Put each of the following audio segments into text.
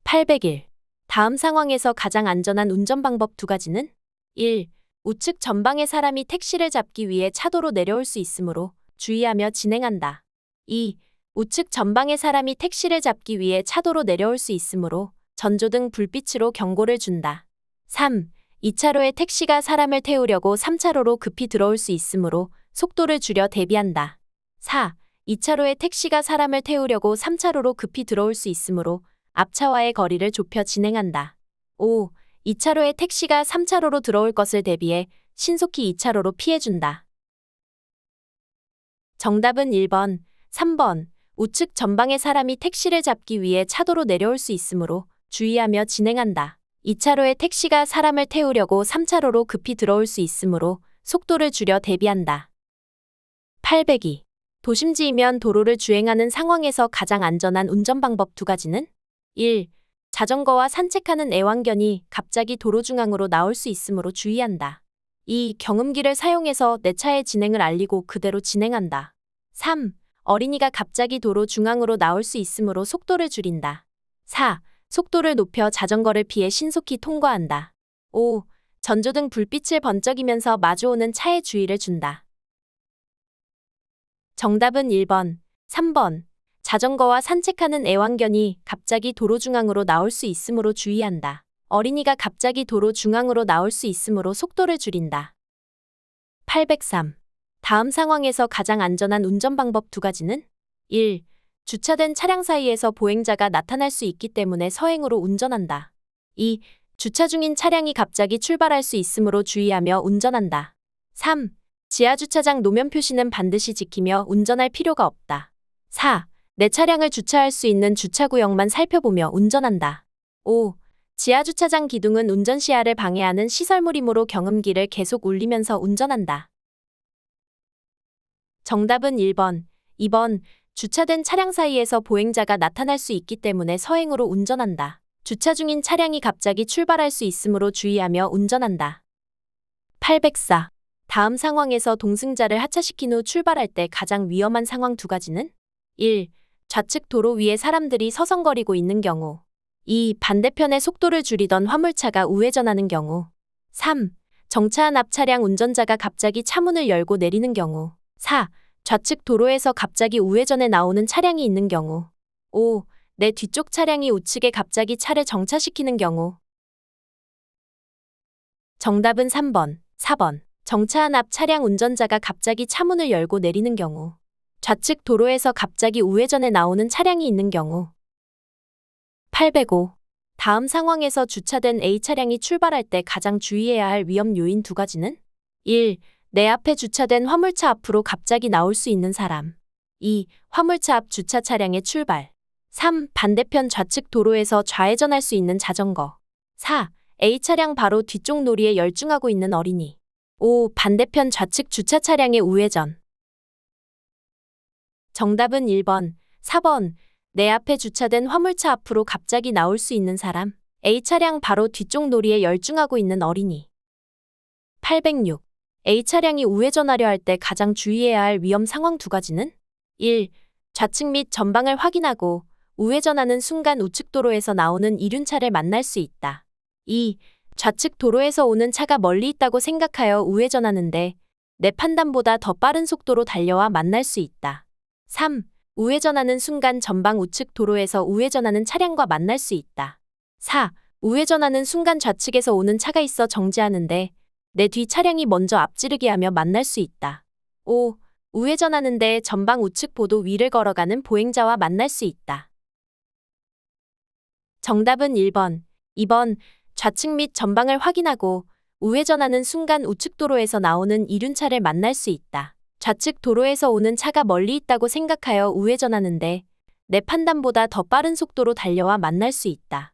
801. 다음 상황에서 가장 안전한 운전 방법 두 가지는 1. 우측 전방의 사람이 택시를 잡기 위해 차도로 내려올 수 있으므로 주의하며 진행한다. 2. 우측 전방의 사람이 택시를 잡기 위해 차도로 내려올 수 있으므로 전조등 불빛으로 경고를 준다. 3. 2차로에 택시가 사람을 태우려고 3차로로 급히 들어올 수 있으므로 속도를 줄여 대비한다. 4. 2차로에 택시가 사람을 태우려고 3차로로 급히 들어올 수 있으므로 앞차와의 거리를 좁혀 진행한다. 5. 2차로에 택시가 3차로로 들어올 것을 대비해 신속히 2차로로 피해준다. 정답은 1번, 3번. 우측 전방의 사람이 택시를 잡기 위해 차도로 내려올 수 있으므로 주의하며 진행한다. 2차로에 택시가 사람을 태우려고 3차로로 급히 들어올 수 있으므로 속도를 줄여 대비한다. 802. 도심지이면 도로를 주행하는 상황에서 가장 안전한 운전 방법 두 가지는 1. 자전거와 산책하는 애완견이 갑자기 도로 중앙으로 나올 수 있으므로 주의한다. 2. 경음기를 사용해서 내 차의 진행을 알리고 그대로 진행한다. 3. 어린이가 갑자기 도로 중앙으로 나올 수 있으므로 속도를 줄인다. 4. 속도를 높여 자전거를 피해 신속히 통과한다. 5. 전조등 불빛을 번쩍이면서 마주오는 차에 주의를 준다. 정답은 1번, 3번. 자전거와 산책하는 애완견이 갑자기 도로 중앙으로 나올 수 있으므로 주의한다. 어린이가 갑자기 도로 중앙으로 나올 수 있으므로 속도를 줄인다. 803. 다음 상황에서 가장 안전한 운전 방법 두 가지는 1. 주차된 차량 사이에서 보행자가 나타날 수 있기 때문에 서행으로 운전한다. 2. 주차 중인 차량이 갑자기 출발할 수 있으므로 주의하며 운전한다. 3. 지하주차장 노면 표시는 반드시 지키며 운전할 필요가 없다. 4. 내 차량을 주차할 수 있는 주차구역만 살펴보며 운전한다. 5. 지하주차장 기둥은 운전 시야를 방해하는 시설물이므로 경음기를 계속 울리면서 운전한다. 정답은 1번, 2번. 주차된 차량 사이에서 보행자가 나타날 수 있기 때문에 서행으로 운전한다. 주차 중인 차량이 갑자기 출발할 수 있으므로 주의하며 운전한다. 804. 다음 상황에서 동승자를 하차시킨 후 출발할 때 가장 위험한 상황 두 가지는 1. 좌측 도로 위에 사람들이 서성거리고 있는 경우. 2. 반대편에 속도를 줄이던 화물차가 우회전하는 경우. 3. 정차한 앞 차량 운전자가 갑자기 차문을 열고 내리는 경우. 4. 좌측 도로에서 갑자기 우회전에 나오는 차량이 있는 경우. 5. 내 뒤쪽 차량이 우측에 갑자기 차를 정차시키는 경우. 정답은 3번, 4번. 정차한 앞 차량 운전자가 갑자기 차문을 열고 내리는 경우. 좌측 도로에서 갑자기 우회전에 나오는 차량이 있는 경우. 805. 다음 상황에서 주차된 A 차량이 출발할 때 가장 주의해야 할 위험 요인 두 가지는 1. 내 앞에 주차된 화물차 앞으로 갑자기 나올 수 있는 사람. 2. 화물차 앞 주차 차량의 출발. 3. 반대편 좌측 도로에서 좌회전할 수 있는 자전거. 4. A 차량 바로 뒤쪽 놀이에 열중하고 있는 어린이. 5. 반대편 좌측 주차 차량의 우회전. 정답은 1번, 4번. 내 앞에 주차된 화물차 앞으로 갑자기 나올 수 있는 사람. A 차량 바로 뒤쪽 놀이에 열중하고 있는 어린이. 806. A 차량이 우회전하려 할 때 가장 주의해야 할 위험 상황 두 가지는 1. 좌측 및 전방을 확인하고 우회전하는 순간 우측 도로에서 나오는 이륜차를 만날 수 있다. 2. 좌측 도로에서 오는 차가 멀리 있다고 생각하여 우회전하는데 내 판단보다 더 빠른 속도로 달려와 만날 수 있다. 3. 우회전하는 순간 전방 우측 도로에서 우회전하는 차량과 만날 수 있다. 4. 우회전하는 순간 좌측에서 오는 차가 있어 정지하는데 내 뒤 차량이 먼저 앞지르기 하며 만날 수 있다. 5. 우회전하는데 전방 우측 보도 위를 걸어가는 보행자와 만날 수 있다. 정답은 1번, 2번. 좌측 및 전방을 확인하고 우회전하는 순간 우측 도로에서 나오는 이륜차를 만날 수 있다. 좌측 도로에서 오는 차가 멀리 있다고 생각하여 우회전하는데 내 판단보다 더 빠른 속도로 달려와 만날 수 있다.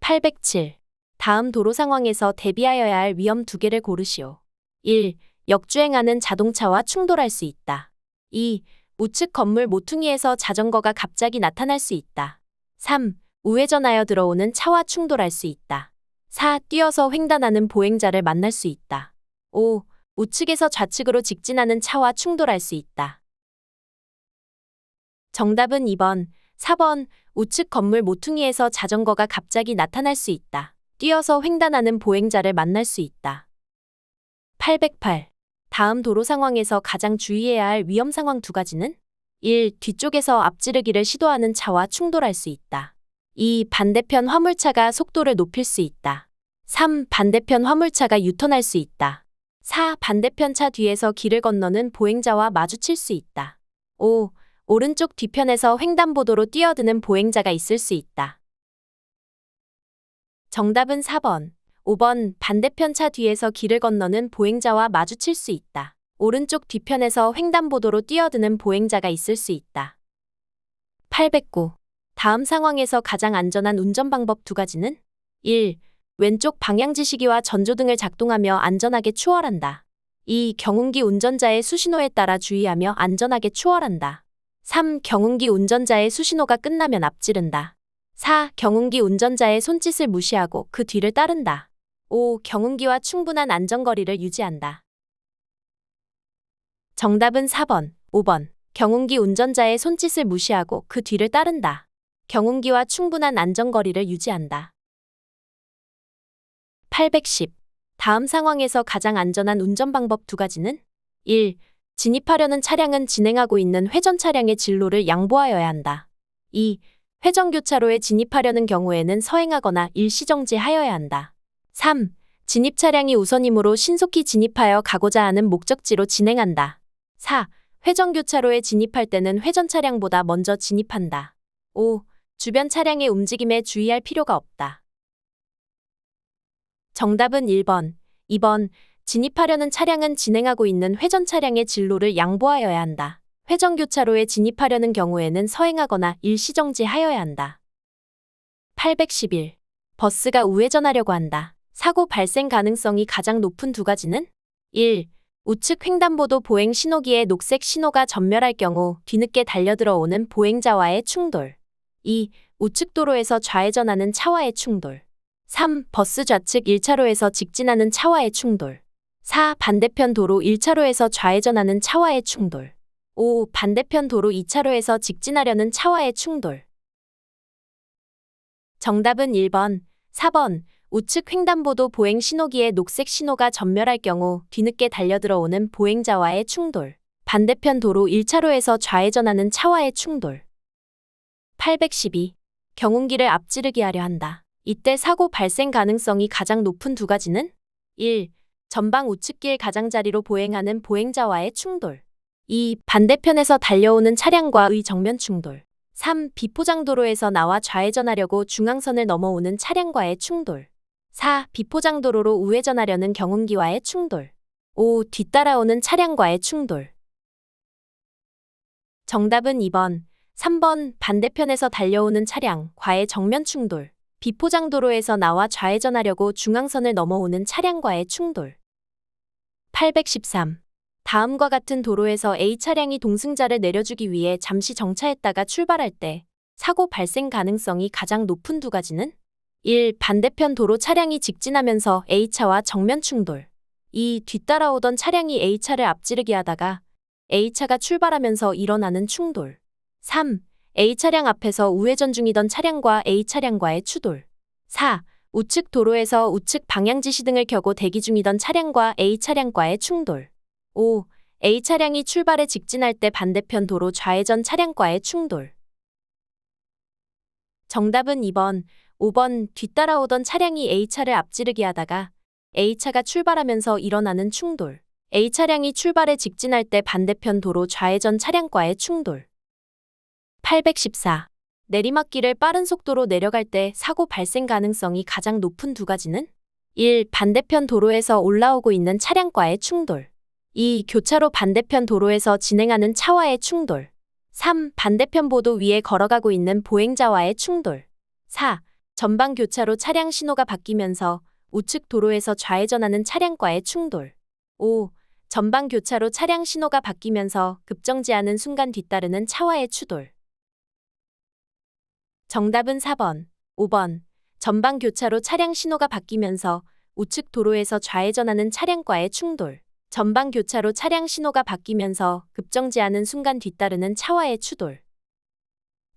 807. 다음 도로 상황에서 대비하여야 할 위험 두 개를 고르시오. 1. 역주행하는 자동차와 충돌할 수 있다. 2. 우측 건물 모퉁이에서 자전거가 갑자기 나타날 수 있다. 3. 우회전하여 들어오는 차와 충돌할 수 있다. 4. 뛰어서 횡단하는 보행자를 만날 수 있다. 5. 우측에서 좌측으로 직진하는 차와 충돌할 수 있다. 정답은 2번, 4번. 우측 건물 모퉁이에서 자전거가 갑자기 나타날 수 있다. 뛰어서 횡단하는 보행자를 만날 수 있다. 808. 다음 도로 상황에서 가장 주의해야 할 위험 상황 두 가지는 1. 뒤쪽에서 앞지르기를 시도하는 차와 충돌할 수 있다. 2. 반대편 화물차가 속도를 높일 수 있다. 3. 반대편 화물차가 유턴할 수 있다. 4. 반대편 차 뒤에서 길을 건너는 보행자와 마주칠 수 있다. 5. 오른쪽 뒤편에서 횡단보도로 뛰어드는 보행자가 있을 수 있다. 정답은 4번. 5번. 반대편 차 뒤에서 길을 건너는 보행자와 마주칠 수 있다. 오른쪽 뒤편에서 횡단보도로 뛰어드는 보행자가 있을 수 있다. 809. 다음 상황에서 가장 안전한 운전 방법 두 가지는 1. 왼쪽 방향지시기와 전조등을 작동하며 안전하게 추월한다. 2. 경운기 운전자의 수신호에 따라 주의하며 안전하게 추월한다. 3. 경운기 운전자의 수신호가 끝나면 앞지른다. 4. 경운기 운전자의 손짓을 무시하고 그 뒤를 따른다. 5. 경운기와 충분한 안전거리를 유지한다. 정답은 4번, 5번. 경운기 운전자의 손짓을 무시하고 그 뒤를 따른다. 경운기와 충분한 안전거리를 유지한다. 810. 다음 상황에서 가장 안전한 운전 방법 두 가지는 1. 진입하려는 차량은 진행하고 있는 회전 차량의 진로를 양보하여야 한다. 2. 회전교차로에 진입하려는 경우에는 서행하거나 일시정지하여야 한다. 3. 진입 차량이 우선이므로 신속히 진입하여 가고자 하는 목적지로 진행한다. 4. 회전교차로에 진입할 때는 회전 차량보다 먼저 진입한다. 5. 주변 차량의 움직임에 주의할 필요가 없다. 정답은 1번, 2번. 진입하려는 차량은 진행하고 있는 회전 차량의 진로를 양보하여야 한다. 회전교차로에 진입하려는 경우에는 서행하거나 일시정지하여야 한다. 811. 버스가 우회전하려고 한다. 사고 발생 가능성이 가장 높은 두 가지는 1. 우측 횡단보도 보행 신호기에 녹색 신호가 전멸할 경우 뒤늦게 달려들어 오는 보행자와의 충돌. 2. 우측 도로에서 좌회전하는 차와의 충돌. 3. 버스 좌측 1차로에서 직진하는 차와의 충돌. 4. 반대편 도로 1차로에서 좌회전하는 차와의 충돌. 5. 반대편 도로 2차로에서 직진하려는 차와의 충돌. 정답은 1번, 4번. 우측 횡단보도 보행 신호기에 녹색 신호가 전멸할 경우 뒤늦게 달려들어 오는 보행자와의 충돌. 반대편 도로 1차로에서 좌회전하는 차와의 충돌. 812. 경운기를 앞지르게 하려 한다. 이때 사고 발생 가능성이 가장 높은 두 가지는 1. 전방 우측길 가장자리로 보행하는 보행자와의 충돌. 2. 반대편에서 달려오는 차량과의 정면 충돌. 3. 비포장도로에서 나와 좌회전하려고 중앙선을 넘어오는 차량과의 충돌. 4. 비포장도로로 우회전하려는 경운기와의 충돌. 5. 뒤따라오는 차량과의 충돌. 정답은 2번, 3번. 반대편에서 달려오는 차량과의 정면 충돌. 비포장도로에서 나와 좌회전하려고 중앙선을 넘어오는 차량과의 충돌. 813. 다음과 같은 도로에서 A 차량이 동승자를 내려주기 위해 잠시 정차했다가 출발할 때 사고 발생 가능성이 가장 높은 두 가지는 1. 반대편 도로 차량이 직진하면서 A차와 정면 충돌. 2. 뒤따라오던 차량이 A차를 앞지르게 하다가 A차가 출발하면서 일어나는 충돌. 3. A차량 앞에서 우회전 중이던 차량과 A차량과의 추돌. 4. 우측 도로에서 우측 방향지시등을 켜고 대기 중이던 차량과 A차량과의 충돌. 5. A차량이 출발에 직진할 때 반대편 도로 좌회전 차량과의 충돌. 정답은 2번, 5번. 뒤따라오던 차량이 A차를 앞지르게 하다가 A차가 출발하면서 일어나는 충돌. A차량이 출발에 직진할 때 반대편 도로 좌회전 차량과의 충돌. 814. 내리막길을 빠른 속도로 내려갈 때 사고 발생 가능성이 가장 높은 두 가지는 1. 반대편 도로에서 올라오고 있는 차량과의 충돌. 2. 교차로 반대편 도로에서 진행하는 차와의 충돌. 3. 반대편 보도 위에 걸어가고 있는 보행자와의 충돌. 4. 전방 교차로 차량 신호가 바뀌면서 우측 도로에서 좌회전하는 차량과의 충돌. 5. 전방 교차로 차량 신호가 바뀌면서 급정지하는 순간 뒤따르는 차와의 추돌. 정답은 4번, 5번. 전방 교차로 차량 신호가 바뀌면서 우측 도로에서 좌회전하는 차량과의 충돌. 전방 교차로 차량 신호가 바뀌면서 급정지하는 순간 뒤따르는 차와의 추돌.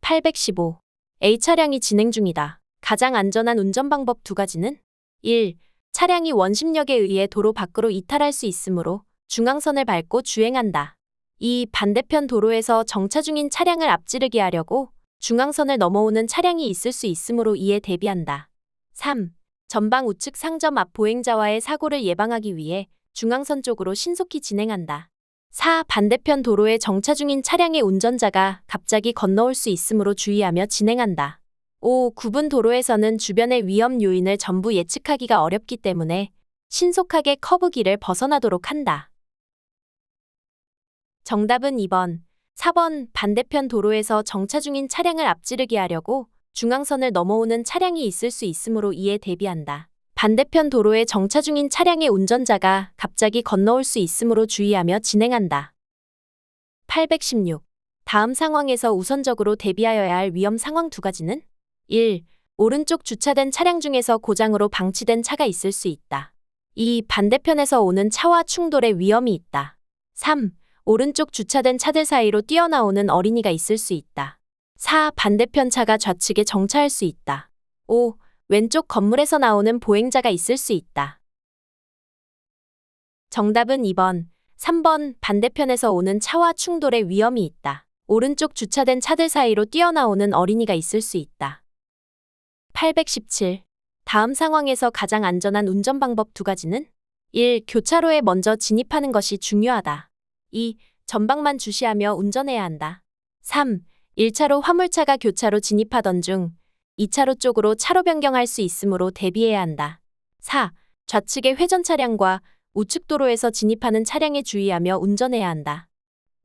815. A 차량이 진행 중이다. 가장 안전한 운전 방법 두 가지는 1. 차량이 원심력에 의해 도로 밖으로 이탈할 수 있으므로 중앙선을 밟고 주행한다. 2. 반대편 도로에서 정차 중인 차량을 앞지르게 하려고 중앙선을 넘어오는 차량이 있을 수 있으므로 이에 대비한다. 3. 전방 우측 상점 앞 보행자와의 사고를 예방하기 위해 중앙선 쪽으로 신속히 진행한다. 4. 반대편 도로에 정차 중인 차량의 운전자가 갑자기 건너올 수 있으므로 주의하며 진행한다. 5. 구분 도로에서는 주변의 위험 요인을 전부 예측하기가 어렵기 때문에 신속하게 커브길을 벗어나도록 한다. 정답은 2번. 4번. 반대편 도로에서 정차 중인 차량을 앞지르게 하려고 중앙선을 넘어오는 차량이 있을 수 있으므로 이에 대비한다. 반대편 도로에 정차 중인 차량의 운전자가 갑자기 건너올 수 있으므로 주의하며 진행한다. 816. 다음 상황에서 우선적으로 대비하여야 할 위험 상황 두 가지는 1. 오른쪽 주차된 차량 중에서 고장으로 방치된 차가 있을 수 있다. 2. 반대편에서 오는 차와 충돌의 위험이 있다. 3. 오른쪽 주차된 차들 사이로 뛰어나오는 어린이가 있을 수 있다. 4. 반대편 차가 좌측에 정차할 수 있다. 5. 왼쪽 건물에서 나오는 보행자가 있을 수 있다. 정답은 2번. 3번. 반대편에서 오는 차와 충돌의 위험이 있다. 오른쪽 주차된 차들 사이로 뛰어나오는 어린이가 있을 수 있다. 817. 다음 상황에서 가장 안전한 운전 방법 두 가지는 1. 교차로에 먼저 진입하는 것이 중요하다. 2. 전방만 주시하며 운전해야 한다. 3. 1차로 화물차가 교차로 진입하던 중 2차로 쪽으로 차로 변경할 수 있으므로 대비해야 한다. 4. 좌측의 회전 차량과 우측 도로에서 진입하는 차량에 주의하며 운전해야 한다.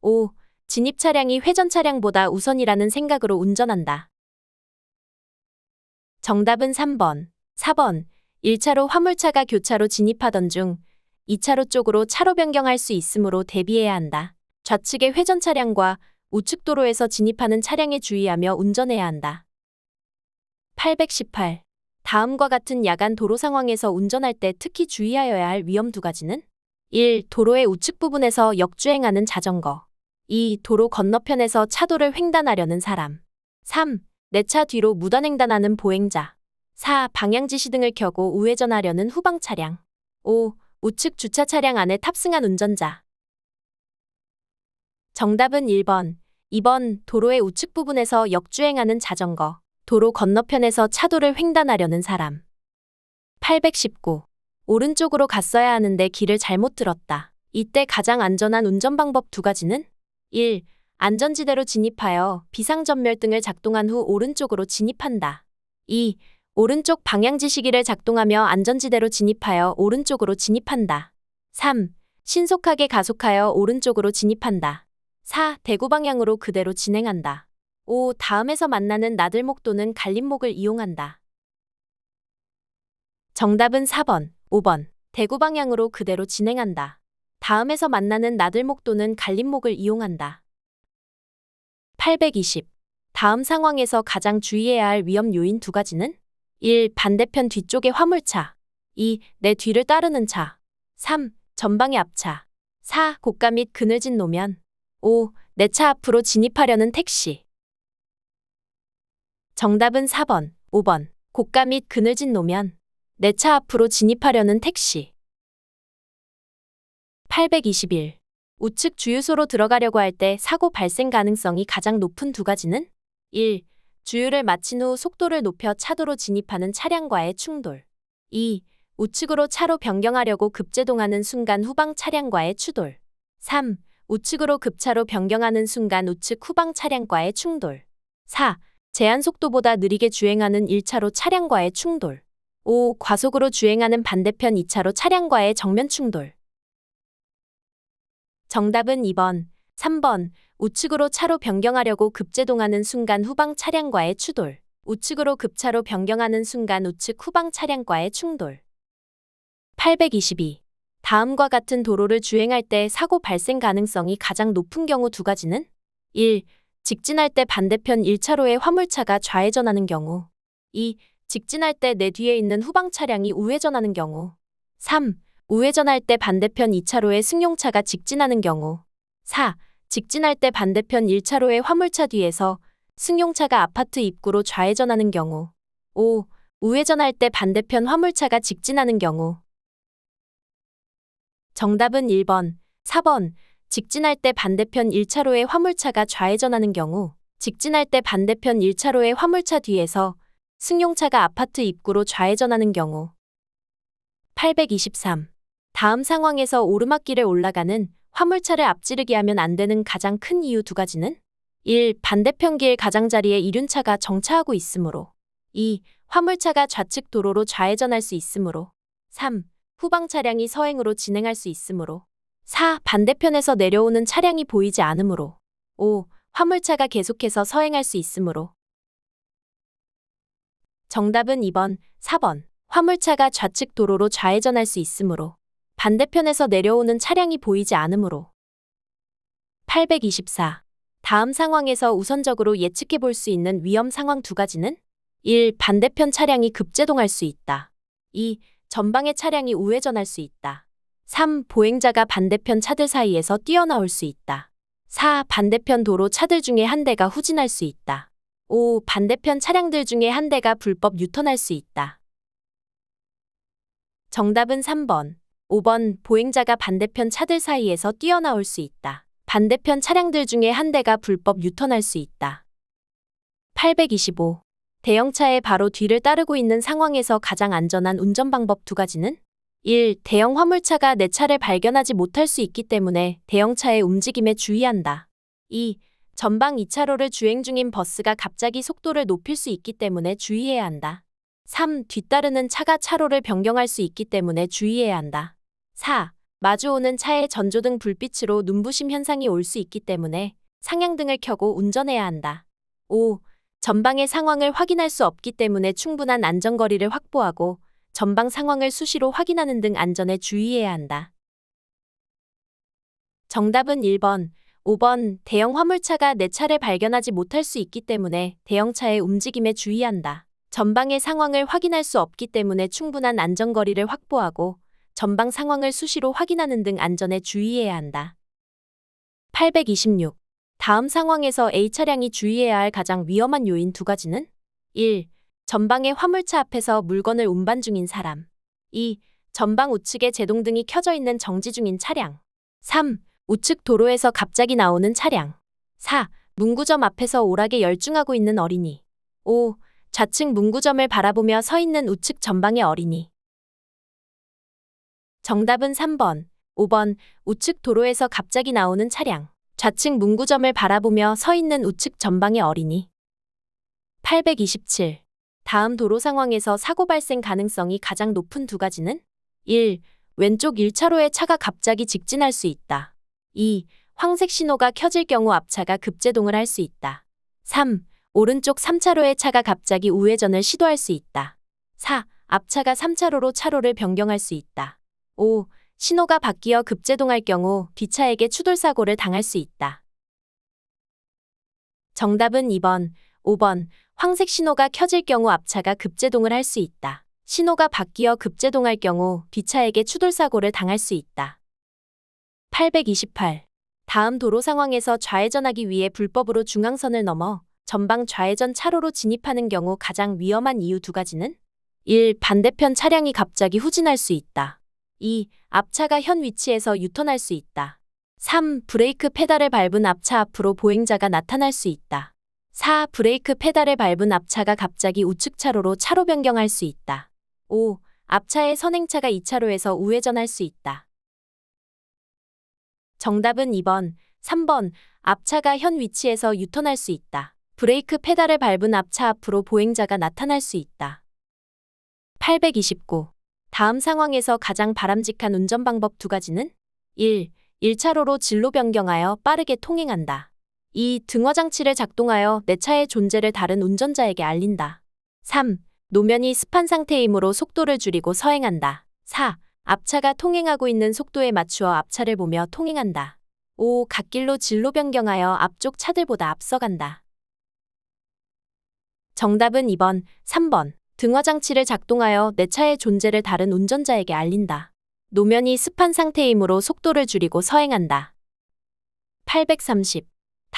5. 진입 차량이 회전 차량보다 우선이라는 생각으로 운전한다. 정답은 3번. 4번. 1차로 화물차가 교차로 진입하던 중 2차로 쪽으로 차로 변경할 수 있으므로 대비해야 한다. 좌측의 회전 차량과 우측 도로에서 진입하는 차량에 주의하며 운전해야 한다. 818. 다음과 같은 야간 도로 상황에서 운전할 때 특히 주의하여야 할 위험 두 가지는 1. 도로의 우측 부분에서 역주행하는 자전거. 2. 도로 건너편에서 차도를 횡단하려는 사람. 3. 내 차 뒤로 무단횡단하는 보행자. 4. 방향지시등을 켜고 우회전하려는 후방 차량. 5. 우측 주차 차량 안에 탑승한 운전자. 정답은 1번. 2번. 도로의 우측 부분에서 역주행하는 자전거. 도로 건너편에서 차도를 횡단하려는 사람. 819. 오른쪽으로 갔어야 하는데 길을 잘못 들었다. 이때 가장 안전한 운전 방법 두 가지는 1. 안전지대로 진입하여 비상전멸등을 작동한 후 오른쪽으로 진입한다. 2. 오른쪽 방향지시기를 작동하며 안전지대로 진입하여 오른쪽으로 진입한다. 3. 신속하게 가속하여 오른쪽으로 진입한다. 4. 대구 방향으로 그대로 진행한다. 5. 다음에서 만나는 나들목 또는 갈림목을 이용한다. 정답은 4번, 5번. 대구 방향으로 그대로 진행한다. 다음에서 만나는 나들목 또는 갈림목을 이용한다. 820. 다음 상황에서 가장 주의해야 할 위험 요인 두 가지는 1. 반대편 뒤쪽의 화물차. 2. 내 뒤를 따르는 차. 3. 전방의 앞차. 4. 고가 및 그늘진 노면. 5. 내 차 앞으로 진입하려는 택시. 정답은 4번, 5번. 고가 및 그늘진 노면. 내 차 앞으로 진입하려는 택시. 821. 우측 주유소로 들어가려고 할 때 사고 발생 가능성이 가장 높은 두 가지는 1. 주유를 마친 후 속도를 높여 차도로 진입하는 차량과의 충돌. 2. 우측으로 차로 변경하려고 급제동하는 순간 후방 차량과의 추돌. 3. 우측으로 급차로 변경하는 순간 우측 후방 차량과의 충돌. 4. 제한 속도보다 느리게 주행하는 1차로 차량과의 충돌. 5. 과속으로 주행하는 반대편 2차로 차량과의 정면 충돌. 정답은 2번, 3번. 우측으로 차로 변경하려고 급제동하는 순간 후방 차량과의 추돌. 우측으로 급차로 변경하는 순간 우측 후방 차량과의 충돌. 822. 다음과 같은 도로를 주행할 때 사고 발생 가능성이 가장 높은 경우 두 가지는 1. 직진할 때 반대편 1차로의 화물차가 좌회전하는 경우. 2. 직진할 때 내 뒤에 있는 후방 차량이 우회전하는 경우. 3. 우회전할 때 반대편 2차로의 승용차가 직진하는 경우. 4. 직진할 때 반대편 1차로의 화물차 뒤에서 승용차가 아파트 입구로 좌회전하는 경우. 5. 우회전할 때 반대편 화물차가 직진하는 경우. 정답은 1번, 4번. 직진할 때 반대편 1차로의 화물차가 좌회전하는 경우, 직진할 때 반대편 1차로의 화물차 뒤에서 승용차가 아파트 입구로 좌회전하는 경우. 823. 다음 상황에서 오르막길을 올라가는 화물차를 앞지르게 하면 안 되는 가장 큰 이유 두 가지는? 1. 반대편 길 가장자리에 이륜차가 정차하고 있으므로. 2. 화물차가 좌측 도로로 좌회전할 수 있으므로. 3. 후방 차량이 서행으로 진행할 수 있으므로. 4. 반대편에서 내려오는 차량이 보이지 않으므로. 5. 화물차가 계속해서 서행할 수 있으므로. 정답은 2번, 4번. 화물차가 좌측 도로로 좌회전할 수 있으므로. 반대편에서 내려오는 차량이 보이지 않으므로. 824. 다음 상황에서 우선적으로 예측해 볼 수 있는 위험 상황 두 가지는? 1. 반대편 차량이 급제동할 수 있다. 2. 전방의 차량이 우회전할 수 있다. 3. 보행자가 반대편 차들 사이에서 뛰어나올 수 있다. 4. 반대편 도로 차들 중에 한 대가 후진할 수 있다. 5. 반대편 차량들 중에 한 대가 불법 유턴할 수 있다. 정답은 3번, 5번. 보행자가 반대편 차들 사이에서 뛰어나올 수 있다. 반대편 차량들 중에 한 대가 불법 유턴할 수 있다. 825. 대형차의 바로 뒤를 따르고 있는 상황에서 가장 안전한 운전 방법 두 가지는? 1. 대형 화물차가 내 차를 발견하지 못할 수 있기 때문에 대형차의 움직임에 주의한다. 2. 전방 2차로를 주행 중인 버스가 갑자기 속도를 높일 수 있기 때문에 주의해야 한다. 3. 뒤따르는 차가 차로를 변경할 수 있기 때문에 주의해야 한다. 4. 마주오는 차의 전조등 불빛으로 눈부심 현상이 올 수 있기 때문에 상향등을 켜고 운전해야 한다. 5. 전방의 상황을 확인할 수 없기 때문에 충분한 안전거리를 확보하고 전방 상황을 수시로 확인하는 등 안전에 주의해야 한다. 정답은 1번, 5번. 대형 화물차가 내 차를 발견하지 못할 수 있기 때문에 대형차의 움직임에 주의한다. 전방의 상황을 확인할 수 없기 때문에 충분한 안전거리를 확보하고 전방 상황을 수시로 확인하는 등 안전에 주의해야 한다. 826. 다음 상황에서 A 차량이 주의해야 할 가장 위험한 요인 두 가지는? 1. 전방의 화물차 앞에서 물건을 운반 중인 사람. 2. 전방 우측에 제동등이 켜져 있는 정지 중인 차량. 3. 우측 도로에서 갑자기 나오는 차량. 4. 문구점 앞에서 오락에 열중하고 있는 어린이. 5. 좌측 문구점을 바라보며 서 있는 우측 전방의 어린이. 정답은 3번, 5번. 우측 도로에서 갑자기 나오는 차량. 좌측 문구점을 바라보며 서 있는 우측 전방의 어린이. 827. 다음 도로 상황에서 사고 발생 가능성이 가장 높은 두 가지는? 1. 왼쪽 1차로에 차가 갑자기 직진할 수 있다. 2. 황색 신호가 켜질 경우 앞차가 급제동을 할 수 있다. 3. 오른쪽 3차로에 차가 갑자기 우회전을 시도할 수 있다. 4. 앞차가 3차로로 차로를 변경할 수 있다. 5. 신호가 바뀌어 급제동할 경우 뒷차에게 추돌사고를 당할 수 있다. 정답은 2번, 5번. 황색 신호가 켜질 경우 앞차가 급제동을 할 수 있다. 신호가 바뀌어 급제동할 경우 뒷차에게 추돌사고를 당할 수 있다. 828. 다음 도로 상황에서 좌회전하기 위해 불법으로 중앙선을 넘어 전방 좌회전 차로로 진입하는 경우 가장 위험한 이유 두 가지는? 1. 반대편 차량이 갑자기 후진할 수 있다. 2. 앞차가 현 위치에서 유턴할 수 있다. 3. 브레이크 페달을 밟은 앞차 앞으로 보행자가 나타날 수 있다. 4. 브레이크 페달을 밟은 앞차가 갑자기 우측 차로로 차로 변경할 수 있다. 5. 앞차의 선행차가 2차로에서 우회전할 수 있다. 정답은 2번, 3번. 앞차가 현 위치에서 유턴할 수 있다. 브레이크 페달을 밟은 앞차 앞으로 보행자가 나타날 수 있다. 829. 다음 상황에서 가장 바람직한 운전 방법 두 가지는? 1. 1차로로 진로 변경하여 빠르게 통행한다. 2. 등화장치를 작동하여 내 차의 존재를 다른 운전자에게 알린다. 3. 노면이 습한 상태이므로 속도를 줄이고 서행한다. 4. 앞차가 통행하고 있는 속도에 맞추어 앞차를 보며 통행한다. 5. 갓길로 진로 변경하여 앞쪽 차들보다 앞서간다. 정답은 2번, 3번. 등화장치를 작동하여 내 차의 존재를 다른 운전자에게 알린다. 노면이 습한 상태이므로 속도를 줄이고 서행한다. 830.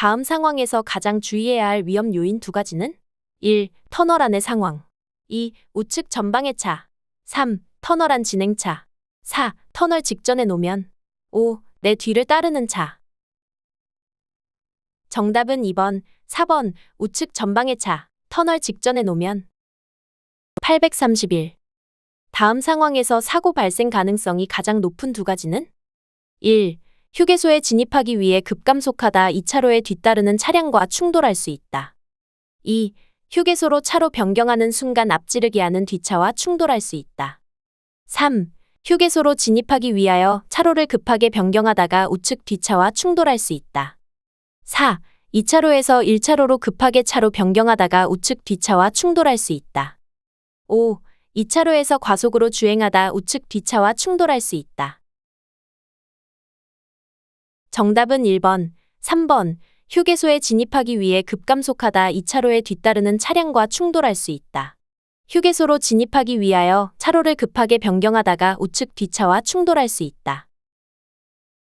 다음 상황에서 가장 주의해야 할 위험 요인 두 가지는 1. 터널 안의 상황 2. 우측 전방의 차 3. 터널 안 진행차 4. 터널 직전의 노면 5. 내 뒤를 따르는 차. 정답은 2번, 4번 우측 전방의 차, 터널 직전의 노면. 831. 다음 상황에서 사고 발생 가능성이 가장 높은 두 가지는 1. 휴게소에 진입하기 위해 급감속하다 2차로에 뒤따르는 차량과 충돌할 수 있다. 2. 휴게소로 차로 변경하는 순간 앞지르기 하는 뒷차와 충돌할 수 있다. 3. 휴게소로 진입하기 위하여 차로를 급하게 변경하다가 우측 뒷차와 충돌할 수 있다. 4. 2차로에서 1차로로 급하게 차로 변경하다가 우측 뒷차와 충돌할 수 있다. 5. 2차로에서 과속으로 주행하다 우측 뒷차와 충돌할 수 있다. 정답은 1번, 3번. 휴게소에 진입하기 위해 급감속하다 2차로에 뒤따르는 차량과 충돌할 수 있다. 휴게소로 진입하기 위하여 차로를 급하게 변경하다가 우측 뒷차와 충돌할 수 있다.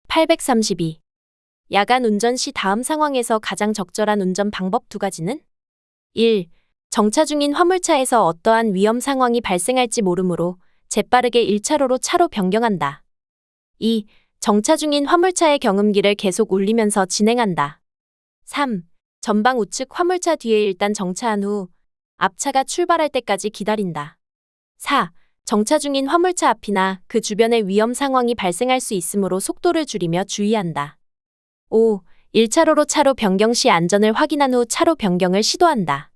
832. 야간 운전 시 다음 상황에서 가장 적절한 운전 방법 두 가지는 1. 정차 중인 화물차에서 어떠한 위험 상황이 발생할지 모르므로 재빠르게 1차로로 차로 변경한다. 2. 정차 중인 화물차의 경음기를 계속 울리면서 진행한다. 3. 전방 우측 화물차 뒤에 일단 정차한 후 앞차가 출발할 때까지 기다린다. 4. 정차 중인 화물차 앞이나 그 주변에 위험 상황이 발생할 수 있으므로 속도를 줄이며 주의한다. 5. 1차로로 차로 변경 시 안전을 확인한 후 차로 변경을 시도한다.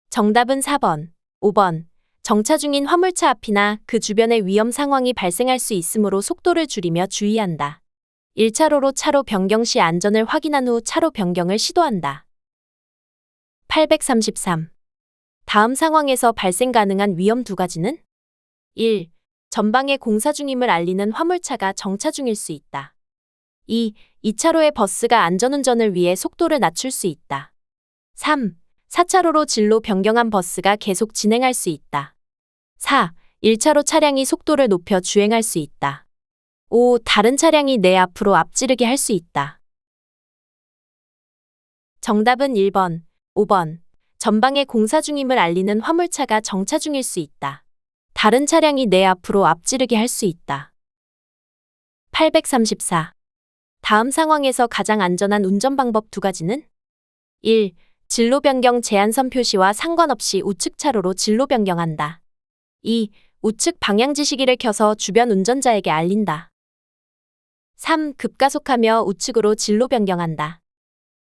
정답은 4번, 5번. 정차 중인 화물차 앞이나 그 주변에 위험 상황이 발생할 수 있으므로 속도를 줄이며 주의한다. 1차로로 차로 변경 시 안전을 확인한 후 차로 변경을 시도한다. 833. 다음 상황에서 발생 가능한 위험 두 가지는 1. 전방에 공사 중임을 알리는 화물차가 정차 중일 수 있다. 2. 2차로의 버스가 안전운전을 위해 속도를 낮출 수 있다. 3. 4차로로 진로 변경한 버스가 계속 진행할 수 있다. 4. 1차로 차량이 속도를 높여 주행할 수 있다. 5. 다른 차량이 내 앞으로 앞지르게 할 수 있다. 정답은 1번, 5번. 전방에 공사 중임을 알리는 화물차가 정차 중일 수 있다. 다른 차량이 내 앞으로 앞지르게 할 수 있다. 834. 다음 상황에서 가장 안전한 운전 방법 두 가지는 1. 진로 변경 제한선 표시와 상관없이 우측 차로로 진로 변경한다. 2. 우측 방향지시기를 켜서 주변 운전자에게 알린다. 3. 급가속하며 우측으로 진로 변경한다.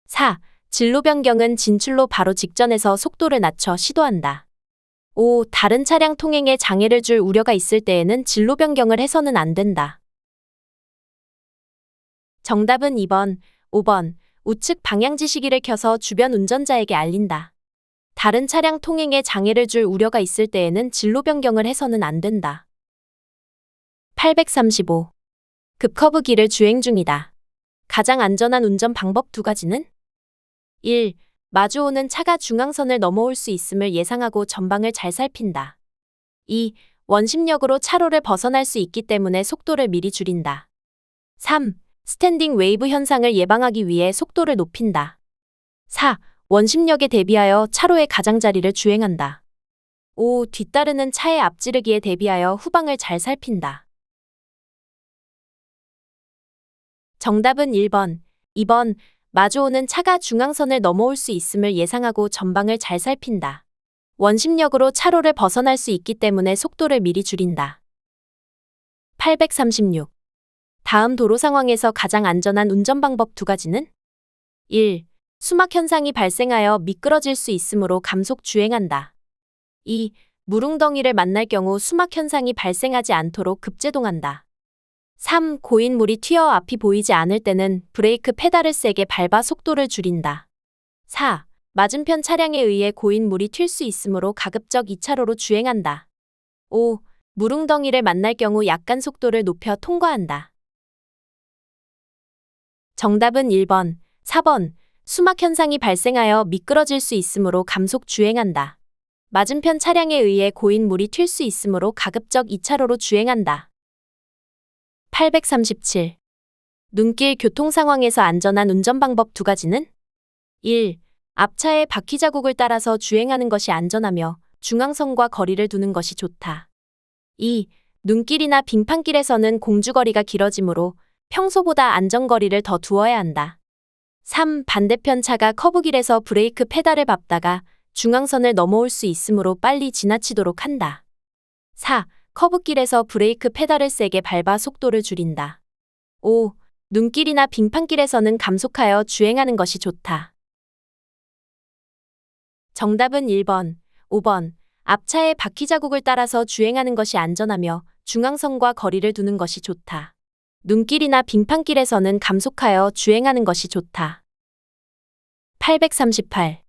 4. 진로 변경은 진출로 바로 직전에서 속도를 낮춰 시도한다. 5. 다른 차량 통행에 장애를 줄 우려가 있을 때에는 진로 변경을 해서는 안 된다. 정답은 2번, 5번. 우측 방향지시기를 켜서 주변 운전자에게 알린다. 다른 차량 통행에 장애를 줄 우려가 있을 때에는 진로 변경을 해서는 안 된다. 835. 급커브길을 주행 중이다. 가장 안전한 운전 방법 두 가지는 1. 마주오는 차가 중앙선을 넘어올 수 있음을 예상하고 전방을 잘 살핀다. 2. 원심력으로 차로를 벗어날 수 있기 때문에 속도를 미리 줄인다. 3. 스탠딩 웨이브 현상을 예방하기 위해 속도를 높인다. 4. 원심력에 대비하여 차로의 가장자리를 주행한다. 5. 뒤따르는 차의 앞지르기에 대비하여 후방을 잘 살핀다. 정답은 1번, 2번. 마주오는 차가 중앙선을 넘어올 수 있음을 예상하고 전방을 잘 살핀다. 원심력으로 차로를 벗어날 수 있기 때문에 속도를 미리 줄인다. 836. 다음 도로 상황에서 가장 안전한 운전 방법 두 가지는 1. 수막 현상이 발생하여 미끄러질 수 있으므로 감속 주행한다. 2. 물웅덩이를 만날 경우 수막 현상이 발생하지 않도록 급제동한다. 3. 고인 물이 튀어 앞이 보이지 않을 때는 브레이크 페달을 세게 밟아 속도를 줄인다. 4. 맞은편 차량에 의해 고인 물이 튈 수 있으므로 가급적 2차로로 주행한다. 5. 물웅덩이를 만날 경우 약간 속도를 높여 통과한다. 정답은 1번, 4번. 수막 현상이 발생하여 미끄러질 수 있으므로 감속 주행한다. 맞은편 차량에 의해 고인 물이 튈 수 있으므로 가급적 2차로로 주행한다. 837. 눈길 교통 상황에서 안전한 운전 방법 두 가지는 1. 앞차의 바퀴 자국을 따라서 주행하는 것이 안전하며 중앙선과 거리를 두는 것이 좋다. 2. 눈길이나 빙판길에서는 공주거리가 길어지므로 평소보다 안전거리를 더 두어야 한다. 3. 반대편 차가 커브길에서 브레이크 페달을 밟다가 중앙선을 넘어올 수 있으므로 빨리 지나치도록 한다. 4. 커브길에서 브레이크 페달을 세게 밟아 속도를 줄인다. 5. 눈길이나 빙판길에서는 감속하여 주행하는 것이 좋다. 정답은 1번, 5번. 앞차의 바퀴 자국을 따라서 주행하는 것이 안전하며 중앙선과 거리를 두는 것이 좋다. 눈길이나 빙판길에서는 감속하여 주행하는 것이 좋다. 838.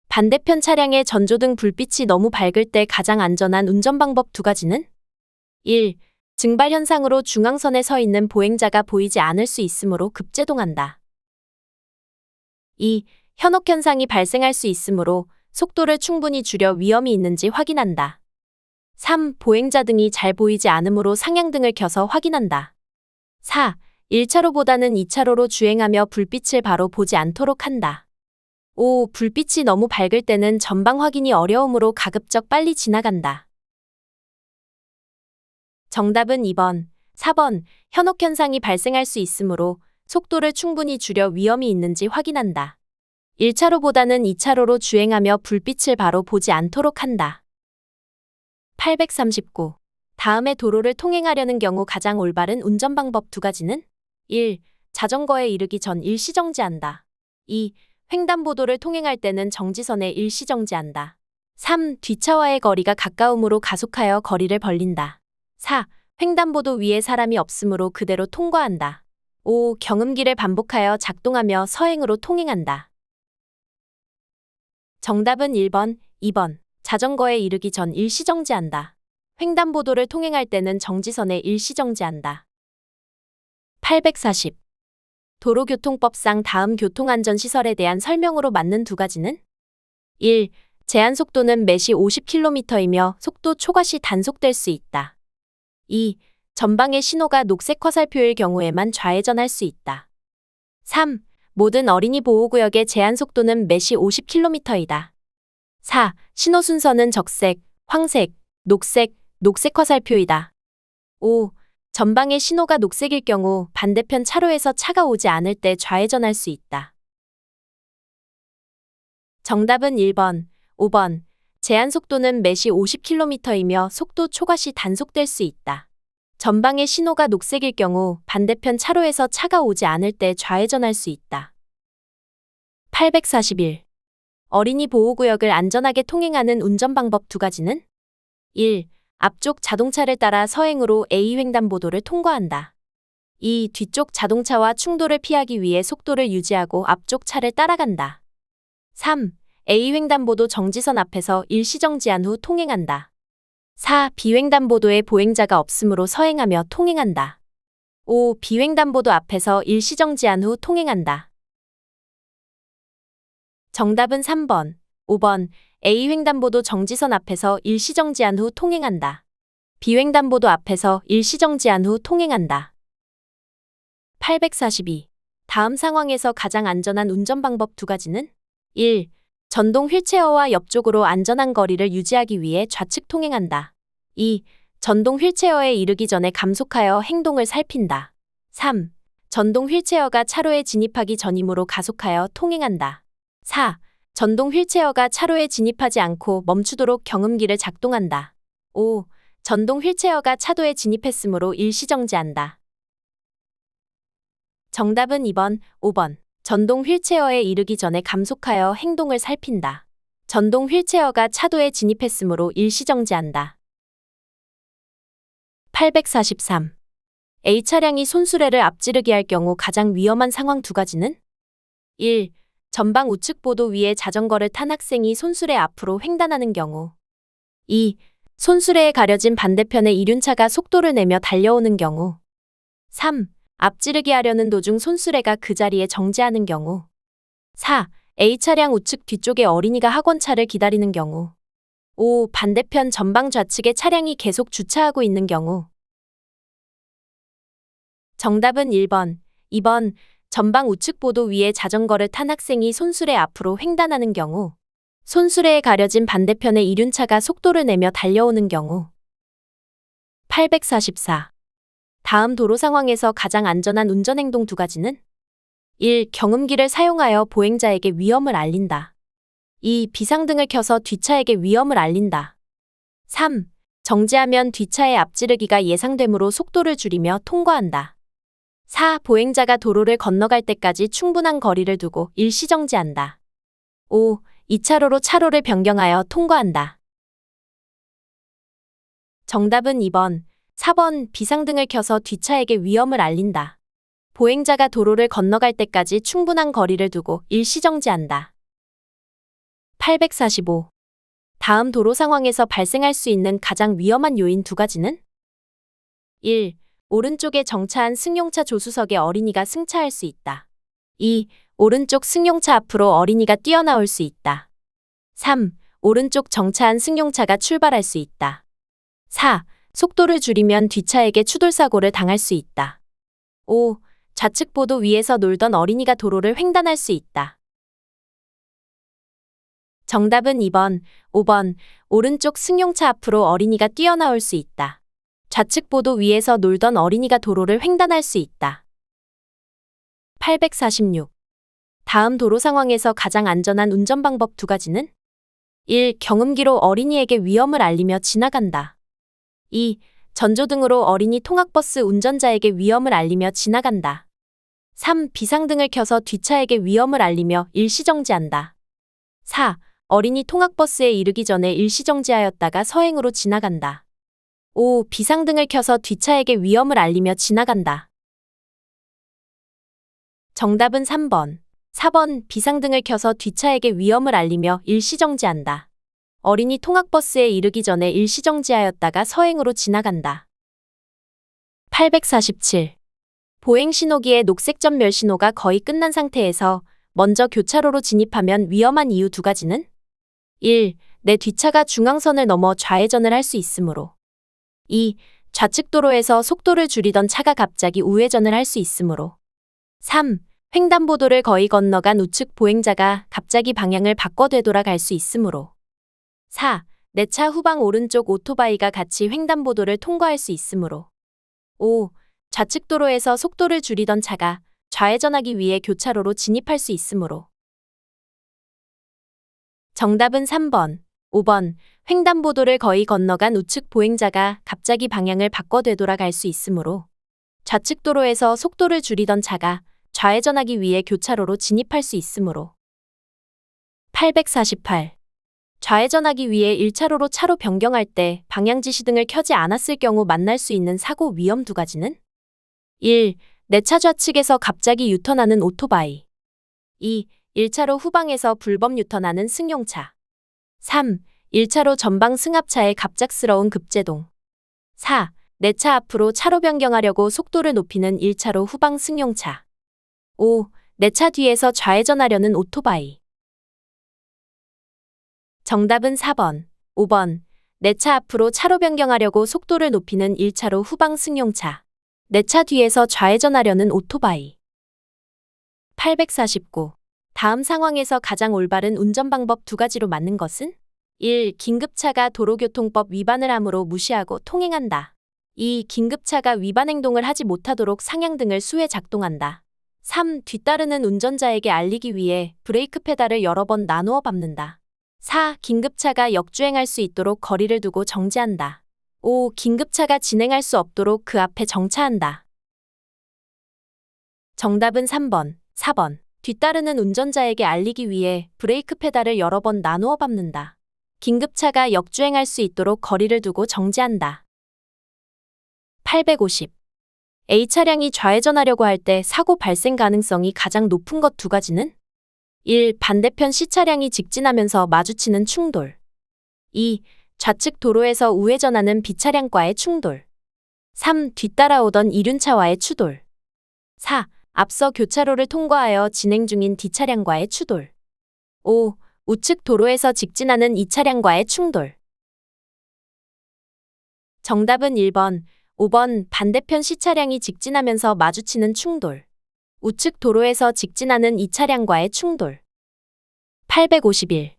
반대편 차량의 전조등 불빛이 너무 밝을 때 가장 안전한 운전 방법 두 가지는 1. 증발 현상으로 중앙선에 서 있는 보행자가 보이지 않을 수 있으므로 급제동한다. 2. 현혹 현상이 발생할 수 있으므로 속도를 충분히 줄여 위험이 있는지 확인한다. 3. 보행자 등이 잘 보이지 않으므로 상향등을 켜서 확인한다. 4. 1차로보다는 2차로로 주행하며 불빛을 바로 보지 않도록 한다. 5. 불빛이 너무 밝을 때는 전방 확인이 어려우므로 가급적 빨리 지나간다. 정답은 2번, 4번. 현혹 현상이 발생할 수 있으므로 속도를 충분히 줄여 위험이 있는지 확인한다. 1차로보다는 2차로로 주행하며 불빛을 바로 보지 않도록 한다. 839. 다음의 도로를 통행하려는 경우 가장 올바른 운전 방법 두 가지는 1. 자전거에 이르기 전 일시정지한다. 2. 횡단보도를 통행할 때는 정지선에 일시정지한다. 3. 뒷차와의 거리가 가까우므로 가속하여 거리를 벌린다. 4. 횡단보도 위에 사람이 없으므로 그대로 통과한다. 5. 경음기를 반복하여 작동하며 서행으로 통행한다. 정답은 1번, 2번. 자전거에 이르기 전 일시정지한다. 횡단보도를 통행할 때는 정지선에 일시정지한다. 840. 도로교통법상 다음 교통안전시설에 대한 설명으로 맞는 두 가지는 1. 제한속도는 매시 50km이며 속도 초과 시 단속될 수 있다. 2. 전방의 신호가 녹색 화살표일 경우에만 좌회전할 수 있다. 3. 모든 어린이 보호구역의 제한속도는 매시 50km이다. 4. 신호 순서는 적색, 황색, 녹색, 녹색 화살표이다. 5. 전방의 신호가 녹색일 경우 반대편 차로에서 차가 오지 않을 때 좌회전할 수 있다. 정답은 1번, 5번. 제한속도는 매시 50km이며 속도 초과 시 단속될 수 있다. 전방의 신호가 녹색일 경우 반대편 차로에서 차가 오지 않을 때 좌회전할 수 있다. 841. 어린이 보호구역을 안전하게 통행하는 운전 방법 두 가지는 1. 앞쪽 자동차를 따라 서행으로 A 횡단보도를 통과한다. 2. 뒤쪽 자동차와 충돌을 피하기 위해 속도를 유지하고 앞쪽 차를 따라간다. 3. A 횡단보도 정지선 앞에서 일시정지한 후 통행한다. 4. B횡단보도에 보행자가 없으므로 서행하며 통행한다. 5. B횡단보도 앞에서 일시정지한 후 통행한다. 정답은 3번, 5번. A 횡단보도 정지선 앞에서 일시정지한 후 통행한다. B횡단보도 앞에서 일시정지한 후 통행한다. 842. 다음 상황에서 가장 안전한 운전 방법 두 가지는 1. 전동 휠체어와 옆쪽으로 안전한 거리를 유지하기 위해 좌측 통행한다. 2. 전동 휠체어에 이르기 전에 감속하여 행동을 살핀다. 3. 전동 휠체어가 차로에 진입하기 전이므로 가속하여 통행한다. 4. 전동 휠체어가 차로에 진입하지 않고 멈추도록 경음기를 작동한다. 5. 전동 휠체어가 차도에 진입했으므로 일시정지한다. 정답은 2번, 5번. 전동 휠체어에 이르기 전에 감속하여 행동을 살핀다. 전동 휠체어가 차도에 진입했으므로 일시정지한다. 843. A차량이 손수레를 앞지르게 할 경우 가장 위험한 상황 두 가지는 1. 전방 우측 보도 위에 자전거를 탄 학생이 손수레 앞으로 횡단하는 경우 2. 손수레에 가려진 반대편의 이륜차가 속도를 내며 달려오는 경우 3. 앞지르기 하려는 도중 손수레가 그 자리에 정지하는 경우 4. A차량 우측 뒤쪽에 어린이가 학원차를 기다리는 경우 5. 반대편 전방 좌측에 차량이 계속 주차하고 있는 경우 정답은 1번, 2번, 전방 우측 보도 위에 자전거를 탄 학생이 손수레 앞으로 횡단하는 경우. 손수레에 가려진 반대편의 이륜차가 속도를 내며 달려오는 경우. 844. 다음 도로 상황에서 가장 안전한 운전행동 두 가지는? 1. 경음기를 사용하여 보행자에게 위험을 알린다. 2. 비상등을 켜서 뒷차에게 위험을 알린다. 3. 정지하면 뒷차의 앞지르기가 예상되므로 속도를 줄이며 통과한다. 4. 보행자가 도로를 건너갈 때까지 충분한 거리를 두고 일시정지한다. 5. 2차로로 차로를 변경하여 통과한다. 정답은 2번, 4번 비상등을 켜서 뒷차에게 위험을 알린다. 보행자가 도로를 건너갈 때까지 충분한 거리를 두고 일시정지한다. 845. 다음 도로 상황에서 발생할 수 있는 가장 위험한 요인 두 가지는? 1. 오른쪽에 정차한 승용차 조수석에 어린이가 승차할 수 있다. 2. 오른쪽 승용차 앞으로 어린이가 뛰어나올 수 있다. 3. 오른쪽 정차한 승용차가 출발할 수 있다. 4. 속도를 줄이면 뒷차에게 추돌사고를 당할 수 있다. 5. 좌측 보도 위에서 놀던 어린이가 도로를 횡단할 수 있다. 정답은 2번, 5번, 오른쪽 승용차 앞으로 어린이가 뛰어나올 수 있다. 좌측 보도 위에서 놀던 어린이가 도로를 횡단할 수 있다. 846. 다음 도로 상황에서 가장 안전한 운전 방법 두 가지는? 1. 경음기로 어린이에게 위험을 알리며 지나간다. 2. 전조등으로 어린이 통학버스 운전자에게 위험을 알리며 지나간다. 3. 비상등을 켜서 뒷차에게 위험을 알리며 일시정지한다. 4. 어린이 통학버스에 이르기 전에 일시정지하였다가 서행으로 지나간다. 5. 비상등을 켜서 뒷차에게 위험을 알리며 지나간다. 정답은 3번, 4번 비상등을 켜서 뒷차에게 위험을 알리며 일시정지한다. 어린이 통학버스에 이르기 전에 일시정지하였다가 서행으로 지나간다. 847. 보행신호기의 녹색 전멸 신호가 거의 끝난 상태에서 먼저 교차로로 진입하면 위험한 이유 두 가지는? 1. 내 뒷차가 중앙선을 넘어 좌회전을 할 수 있으므로. 2. 좌측 도로에서 속도를 줄이던 차가 갑자기 우회전을 할 수 있으므로. 3. 횡단보도를 거의 건너간 우측 보행자가 갑자기 방향을 바꿔 되돌아갈 수 있으므로. 4. 내 차 후방 오른쪽 오토바이가 같이 횡단보도를 통과할 수 있으므로. 5. 좌측 도로에서 속도를 줄이던 차가 좌회전하기 위해 교차로로 진입할 수 있으므로. 정답은 3번, 5번, 횡단보도를 거의 건너간 우측 보행자가 갑자기 방향을 바꿔 되돌아갈 수 있으므로. 좌측 도로에서 속도를 줄이던 차가 좌회전하기 위해 교차로로 진입할 수 있으므로. 848. 좌회전하기 위해 1차로로 차로 변경할 때 방향지시등을 켜지 않았을 경우 만날 수 있는 사고 위험 두 가지는? 1. 내 차 좌측에서 갑자기 유턴하는 오토바이. 2. 1차로 후방에서 불법 유턴하는 승용차. 3. 1차로 전방 승합차의 갑작스러운 급제동. 4. 내 차 앞으로 차로 변경하려고 속도를 높이는 1차로 후방 승용차. 5. 내 차 뒤에서 좌회전하려는 오토바이. 정답은 4번, 5번. 내 차 앞으로 차로 변경하려고 속도를 높이는 1차로 후방 승용차. 내 차 뒤에서 좌회전하려는 오토바이. 849. 다음 상황에서 가장 올바른 운전 방법 두 가지로 맞는 것은? 1. 긴급차가 도로교통법 위반을 함으로 무시하고 통행한다. 2. 긴급차가 위반 행동을 하지 못하도록 상향등을 수회 작동한다. 3. 뒤따르는 운전자에게 알리기 위해 브레이크 페달을 여러 번 나누어 밟는다. 4. 긴급차가 역주행할 수 있도록 거리를 두고 정지한다. 5. 긴급차가 진행할 수 없도록 그 앞에 정차한다. 정답은 3번, 4번. 뒤따르는 운전자에게 알리기 위해 브레이크 페달을 여러 번 나누어 밟는다. 긴급차가 역주행할 수 있도록 거리를 두고 정지한다. 850. A차량이 좌회전하려고 할 때 사고 발생 가능성이 가장 높은 것 두 가지는? 1. 반대편 C차량이 직진하면서 마주치는 충돌. 2. 좌측 도로에서 우회전하는 B차량과의 충돌. 3. 뒤따라오던 이륜차와의 추돌. 4. 앞서 교차로를 통과하여 진행 중인 D차량과의 추돌. 5. 우측 도로에서 직진하는 E차량과의 충돌. 정답은 1번, 5번 반대편 C차량이 직진하면서 마주치는 충돌. 우측 도로에서 직진하는 이 차량과의 충돌. 851.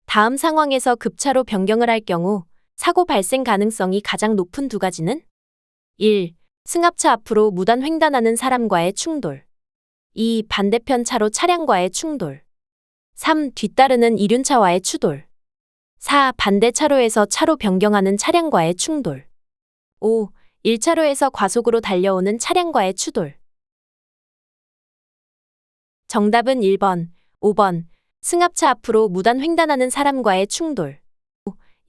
다음 상황에서 급차로 변경을 할 경우 사고 발생 가능성이 가장 높은 두 가지는 1. 승합차 앞으로 무단 횡단하는 사람과의 충돌. 2. 반대편 차로 차량과의 충돌. 3. 뒤따르는 이륜차와의 추돌. 4. 반대 차로에서 차로 변경하는 차량과의 충돌. 5. 1차로에서 과속으로 달려오는 차량과의 추돌. 정답은 1번, 5번. 승합차 앞으로 무단 횡단하는 사람과의 충돌.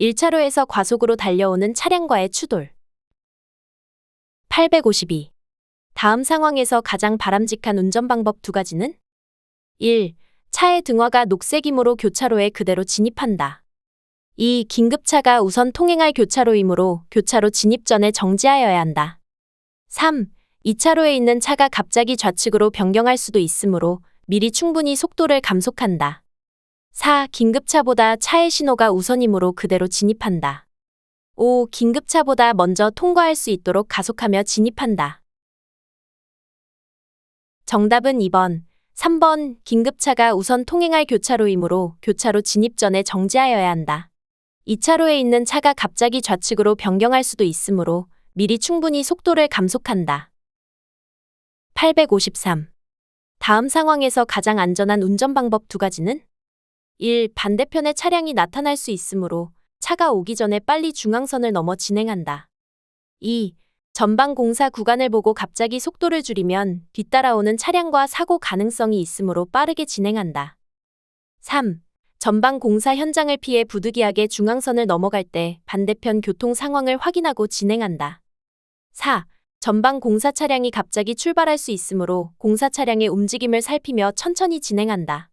1차로에서 과속으로 달려오는 차량과의 추돌. 852. 다음 상황에서 가장 바람직한 운전 방법 두 가지는 1. 차의 등화가 녹색이므로 교차로에 그대로 진입한다. 2. 긴급차가 우선 통행할 교차로이므로 교차로 진입 전에 정지하여야 한다. 3. 2차로에 있는 차가 갑자기 좌측으로 변경할 수도 있으므로 미리 충분히 속도를 감속한다. 4. 긴급차보다 차의 신호가 우선이므로 그대로 진입한다. 5. 긴급차보다 먼저 통과할 수 있도록 가속하며 진입한다. 정답은 2번, 3번. 긴급차가 우선 통행할 교차로이므로 교차로 진입 전에 정지하여야 한다. 2차로에 있는 차가 갑자기 좌측으로 변경할 수도 있으므로 미리 충분히 속도를 감속한다. 853. 다음 상황에서 가장 안전한 운전 방법 두 가지는 1. 반대편에 차량이 나타날 수 있으므로 차가 오기 전에 빨리 중앙선을 넘어 진행한다. 2. 전방 공사 구간을 보고 갑자기 속도를 줄이면 뒤따라오는 차량과 사고 가능성이 있으므로 빠르게 진행한다. 3. 전방 공사 현장을 피해 부득이하게 중앙선을 넘어갈 때 반대편 교통 상황을 확인하고 진행한다. 4. 전방 공사 차량이 갑자기 출발할 수 있으므로 공사 차량의 움직임을 살피며 천천히 진행한다.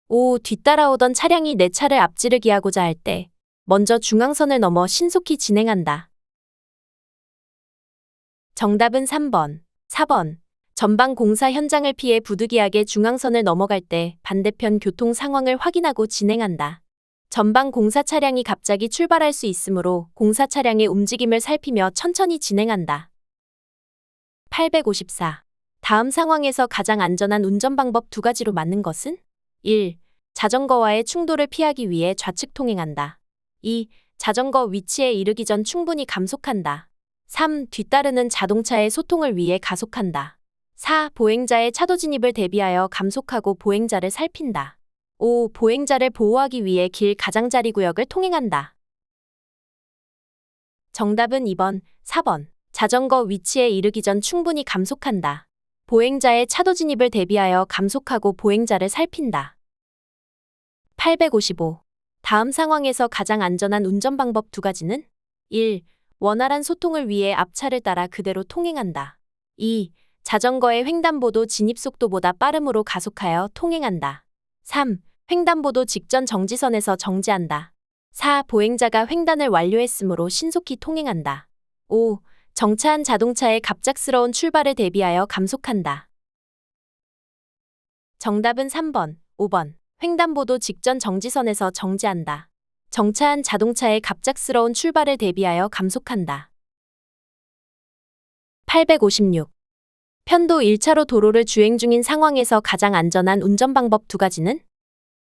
5. 뒤따라오던 차량이 내 차를 앞지르기 하고자 할 때 먼저 중앙선을 넘어 신속히 진행한다. 정답은 3번, 4번. 전방 공사 현장을 피해 부득이하게 중앙선을 넘어갈 때 반대편 교통 상황을 확인하고 진행한다. 전방 공사 차량이 갑자기 출발할 수 있으므로 공사 차량의 움직임을 살피며 천천히 진행한다. 854. 다음 상황에서 가장 안전한 운전 방법 두 가지로 맞는 것은 1. 자전거와의 충돌을 피하기 위해 좌측 통행한다. 2. 자전거 위치에 이르기 전 충분히 감속한다. 3. 뒤따르는 자동차의 소통을 위해 가속한다. 4. 보행자의 차도 진입을 대비하여 감속하고 보행자를 살핀다. 5. 보행자를 보호하기 위해 길 가장자리 구역을 통행한다. 정답은 2번, 4번. 자전거 위치에 이르기 전 충분히 감속한다. 보행자의 차도 진입을 대비하여 감속하고 보행자를 살핀다. 855. 다음 상황에서 가장 안전한 운전 방법 두 가지는 1. 원활한 소통을 위해 앞차를 따라 그대로 통행한다. 2. 자전거의 횡단보도 진입 속도보다 빠름으로 가속하여 통행한다. 3. 횡단보도 직전 정지선에서 정지한다. 4. 보행자가 횡단을 완료했으므로 신속히 통행한다. 5. 정차한 자동차의 갑작스러운 출발을 대비하여 감속한다. 정답은 3번, 5번. 횡단보도 직전 정지선에서 정지한다. 정차한 자동차의 갑작스러운 출발을 대비하여 감속한다. 856. 편도 1차로 도로를 주행 중인 상황에서 가장 안전한 운전 방법 두 가지는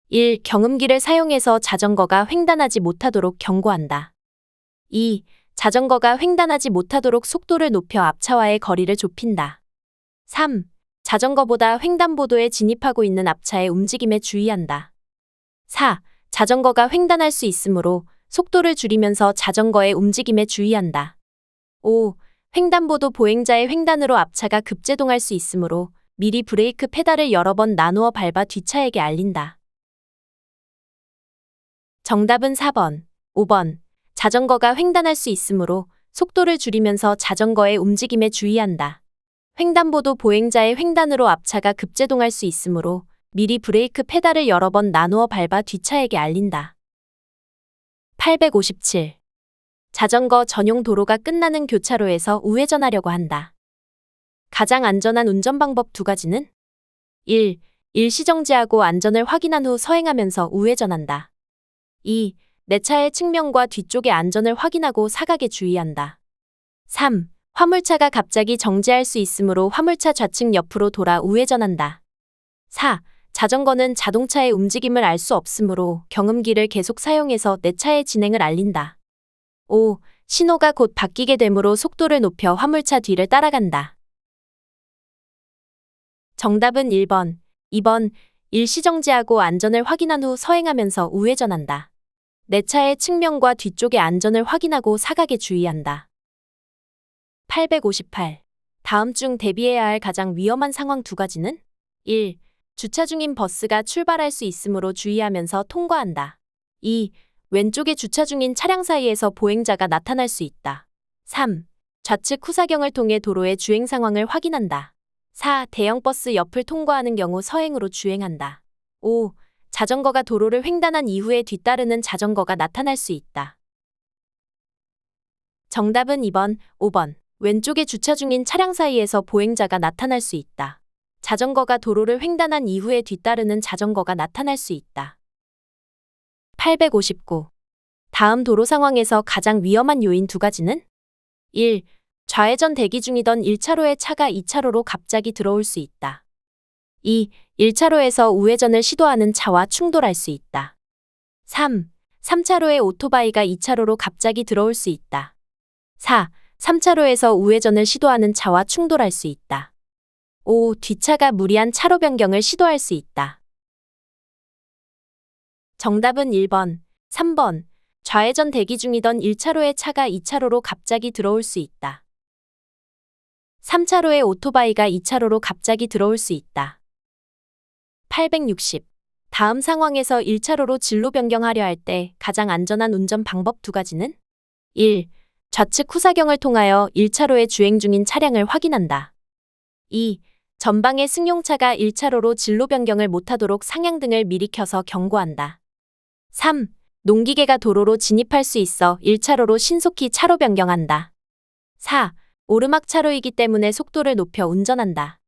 1. 경음기를 사용해서 자전거가 횡단하지 못하도록 경고한다. 2. 자전거가 횡단하지 못하도록 속도를 높여 앞차와의 거리를 좁힌다. 3. 자전거보다 횡단보도에 진입하고 있는 앞차의 움직임에 주의한다. 4. 자전거가 횡단할 수 있으므로 속도를 줄이면서 자전거의 움직임에 주의한다. 5. 횡단보도 보행자의 횡단으로 앞차가 급제동할 수 있으므로 미리 브레이크 페달을 여러 번 나누어 밟아 뒷차에게 알린다. 정답은 4번, 5번. 자전거가 횡단할 수 있으므로 속도를 줄이면서 자전거의 움직임에 주의한다. 횡단보도 보행자의 횡단으로 앞차가 급제동할 수 있으므로 미리 브레이크 페달을 여러 번 나누어 밟아 뒷차에게 알린다. 857. 자전거 전용 도로가 끝나는 교차로에서 우회전하려고 한다. 가장 안전한 운전 방법 두 가지는 1. 일시정지하고 안전을 확인한 후 서행하면서 우회전한다. 2. 내 차의 측면과 뒤쪽의 안전을 확인하고 사각에 주의한다. 3. 화물차가 갑자기 정지할 수 있으므로 화물차 좌측 옆으로 돌아 우회전한다. 4. 자전거는 자동차의 움직임을 알 수 없으므로 경음기를 계속 사용해서 내 차의 진행을 알린다. 5. 신호가 곧 바뀌게 되므로 속도를 높여 화물차 뒤를 따라간다. 정답은 1번, 2번. 일시정지하고 안전을 확인한 후 서행하면서 우회전한다. 내 차의 측면과 뒤쪽의 안전을 확인하고 사각에 주의한다. 858. 다음 중 대비해야 할 가장 위험한 상황 두 가지는? 1. 주차 중인 버스가 출발할 수 있으므로 주의하면서 통과한다. 2. 왼쪽에 주차 중인 차량 사이에서 보행자가 나타날 수 있다. 3. 좌측 후사경을 통해 도로의 주행 상황을 확인한다. 4. 대형 버스 옆을 통과하는 경우 서행으로 주행한다. 5. 자전거가 도로를 횡단한 이후에 뒤따르는 자전거가 나타날 수 있다. 정답은 2번, 5번. 왼쪽에 주차 중인 차량 사이에서 보행자가 나타날 수 있다. 자전거가 도로를 횡단한 이후에 뒤따르는 자전거가 나타날 수 있다. 859. 다음 도로 상황에서 가장 위험한 요인 두 가지는? 1. 좌회전 대기 중이던 1차로의 차가 2차로로 갑자기 들어올 수 있다. 2. 1차로에서 우회전을 시도하는 차와 충돌할 수 있다. 3. 3차로의 오토바이가 2차로로 갑자기 들어올 수 있다. 4. 3차로에서 우회전을 시도하는 차와 충돌할 수 있다. 5. 뒷차가 무리한 차로 변경을 시도할 수 있다. 정답은 1번, 3번. 좌회전 대기 중이던 1차로의 차가 2차로로 갑자기 들어올 수 있다. 3차로의 오토바이가 2차로로 갑자기 들어올 수 있다. 860. 다음 상황에서 1차로로 진로 변경하려 할 때 가장 안전한 운전 방법 두 가지는? 1. 좌측 후사경을 통하여 1차로에 주행 중인 차량을 확인한다. 2. 전방의 승용차가 1차로로 진로 변경을 못하도록 상향등을 미리 켜서 경고한다. 3. 농기계가 도로로 진입할 수 있어 1차로로 신속히 차로 변경한다. 4. 오르막 차로이기 때문에 속도를 높여 운전한다.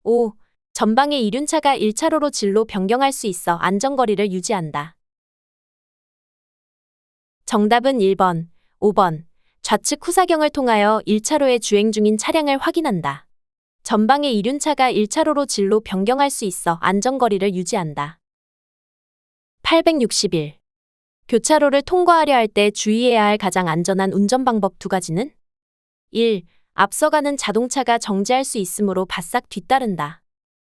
5. 전방의 이륜차가 1차로로 진로 변경할 수 있어 안전거리를 유지한다. 정답은 1번, 5번. 좌측 후사경을 통하여 1차로에 주행 중인 차량을 확인한다. 전방의 이륜차가 1차로로 진로 변경할 수 있어 안전거리를 유지한다. 861. 교차로를 통과하려 할 때 주의해야 할 가장 안전한 운전 방법 두 가지는? 1. 앞서가는 자동차가 정지할 수 있으므로 바싹 뒤따른다.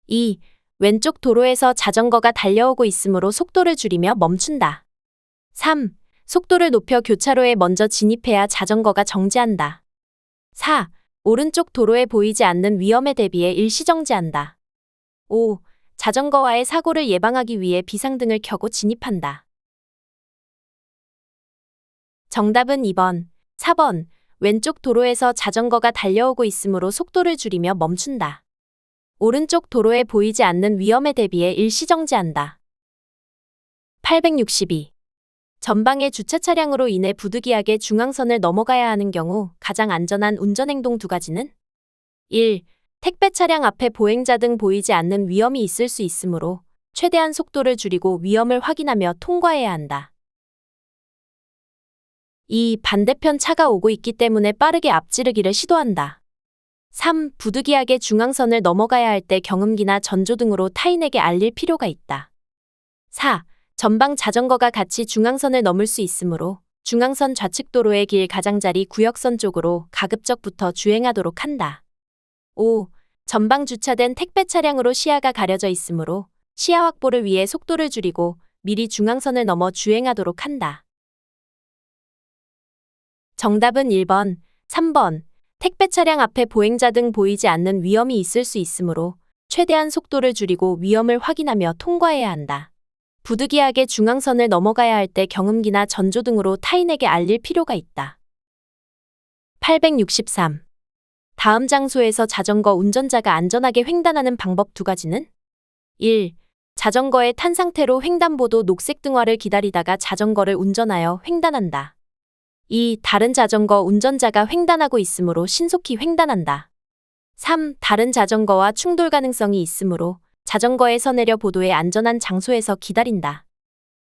2. 왼쪽 도로에서 자전거가 달려오고 있으므로 속도를 줄이며 멈춘다. 3. 속도를 높여 교차로에 먼저 진입해야 자전거가 정지한다. 4. 오른쪽 도로에 보이지 않는 위험에 대비해 일시정지한다. 5. 자전거와의 사고를 예방하기 위해 비상등을 켜고 진입한다. 정답은 2번, 4번. 왼쪽 도로에서 자전거가 달려오고 있으므로 속도를 줄이며 멈춘다. 오른쪽 도로에 보이지 않는 위험에 대비해 일시정지한다. 862. 전방의 주차 차량으로 인해 부득이하게 중앙선을 넘어가야 하는 경우 가장 안전한 운전행동 두 가지는? 1. 택배 차량 앞에 보행자 등 보이지 않는 위험이 있을 수 있으므로 최대한 속도를 줄이고 위험을 확인하며 통과해야 한다. 2. 반대편 차가 오고 있기 때문에 빠르게 앞지르기를 시도한다. 3. 부득이하게 중앙선을 넘어가야 할 때 경음기나 전조등으로 타인에게 알릴 필요가 있다. 4. 전방 자전거가 같이 중앙선을 넘을 수 있으므로 중앙선 좌측 도로의 길 가장자리 구역선 쪽으로 가급적부터 주행하도록 한다. 5. 전방 주차된 택배 차량으로 시야가 가려져 있으므로 시야 확보를 위해 속도를 줄이고 미리 중앙선을 넘어 주행하도록 한다. 정답은 1번, 3번. 택배 차량 앞에 보행자 등 보이지 않는 위험이 있을 수 있으므로 최대한 속도를 줄이고 위험을 확인하며 통과해야 한다. 부득이하게 중앙선을 넘어가야 할 때 경음기나 전조등으로 타인에게 알릴 필요가 있다. 863. 다음 장소에서 자전거 운전자가 안전하게 횡단하는 방법 두 가지는? 1. 자전거에 탄 상태로 횡단보도 녹색 등화를 기다리다가 자전거를 운전하여 횡단한다. 2. 다른 자전거 운전자가 횡단하고 있으므로 신속히 횡단한다. 3. 다른 자전거와 충돌 가능성이 있으므로 자전거에서 내려 보도의 안전한 장소에서 기다린다.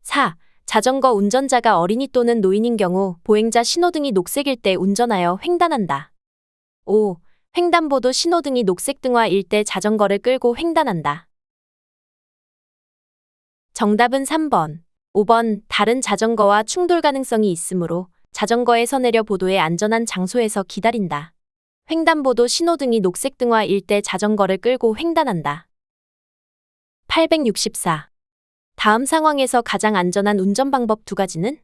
4. 자전거 운전자가 어린이 또는 노인인 경우 보행자 신호등이 녹색일 때 운전하여 횡단한다. 5. 횡단보도 신호등이 녹색등화일 때 자전거를 끌고 횡단한다. 정답은 3번. 5번. 다른 자전거와 충돌 가능성이 있으므로 자전거에서 내려 보도의 안전한 장소에서 기다린다. 횡단보도 신호등이 녹색등화일 때 자전거를 끌고 횡단한다. 864. 다음 상황에서 가장 안전한 운전 방법 2가지는?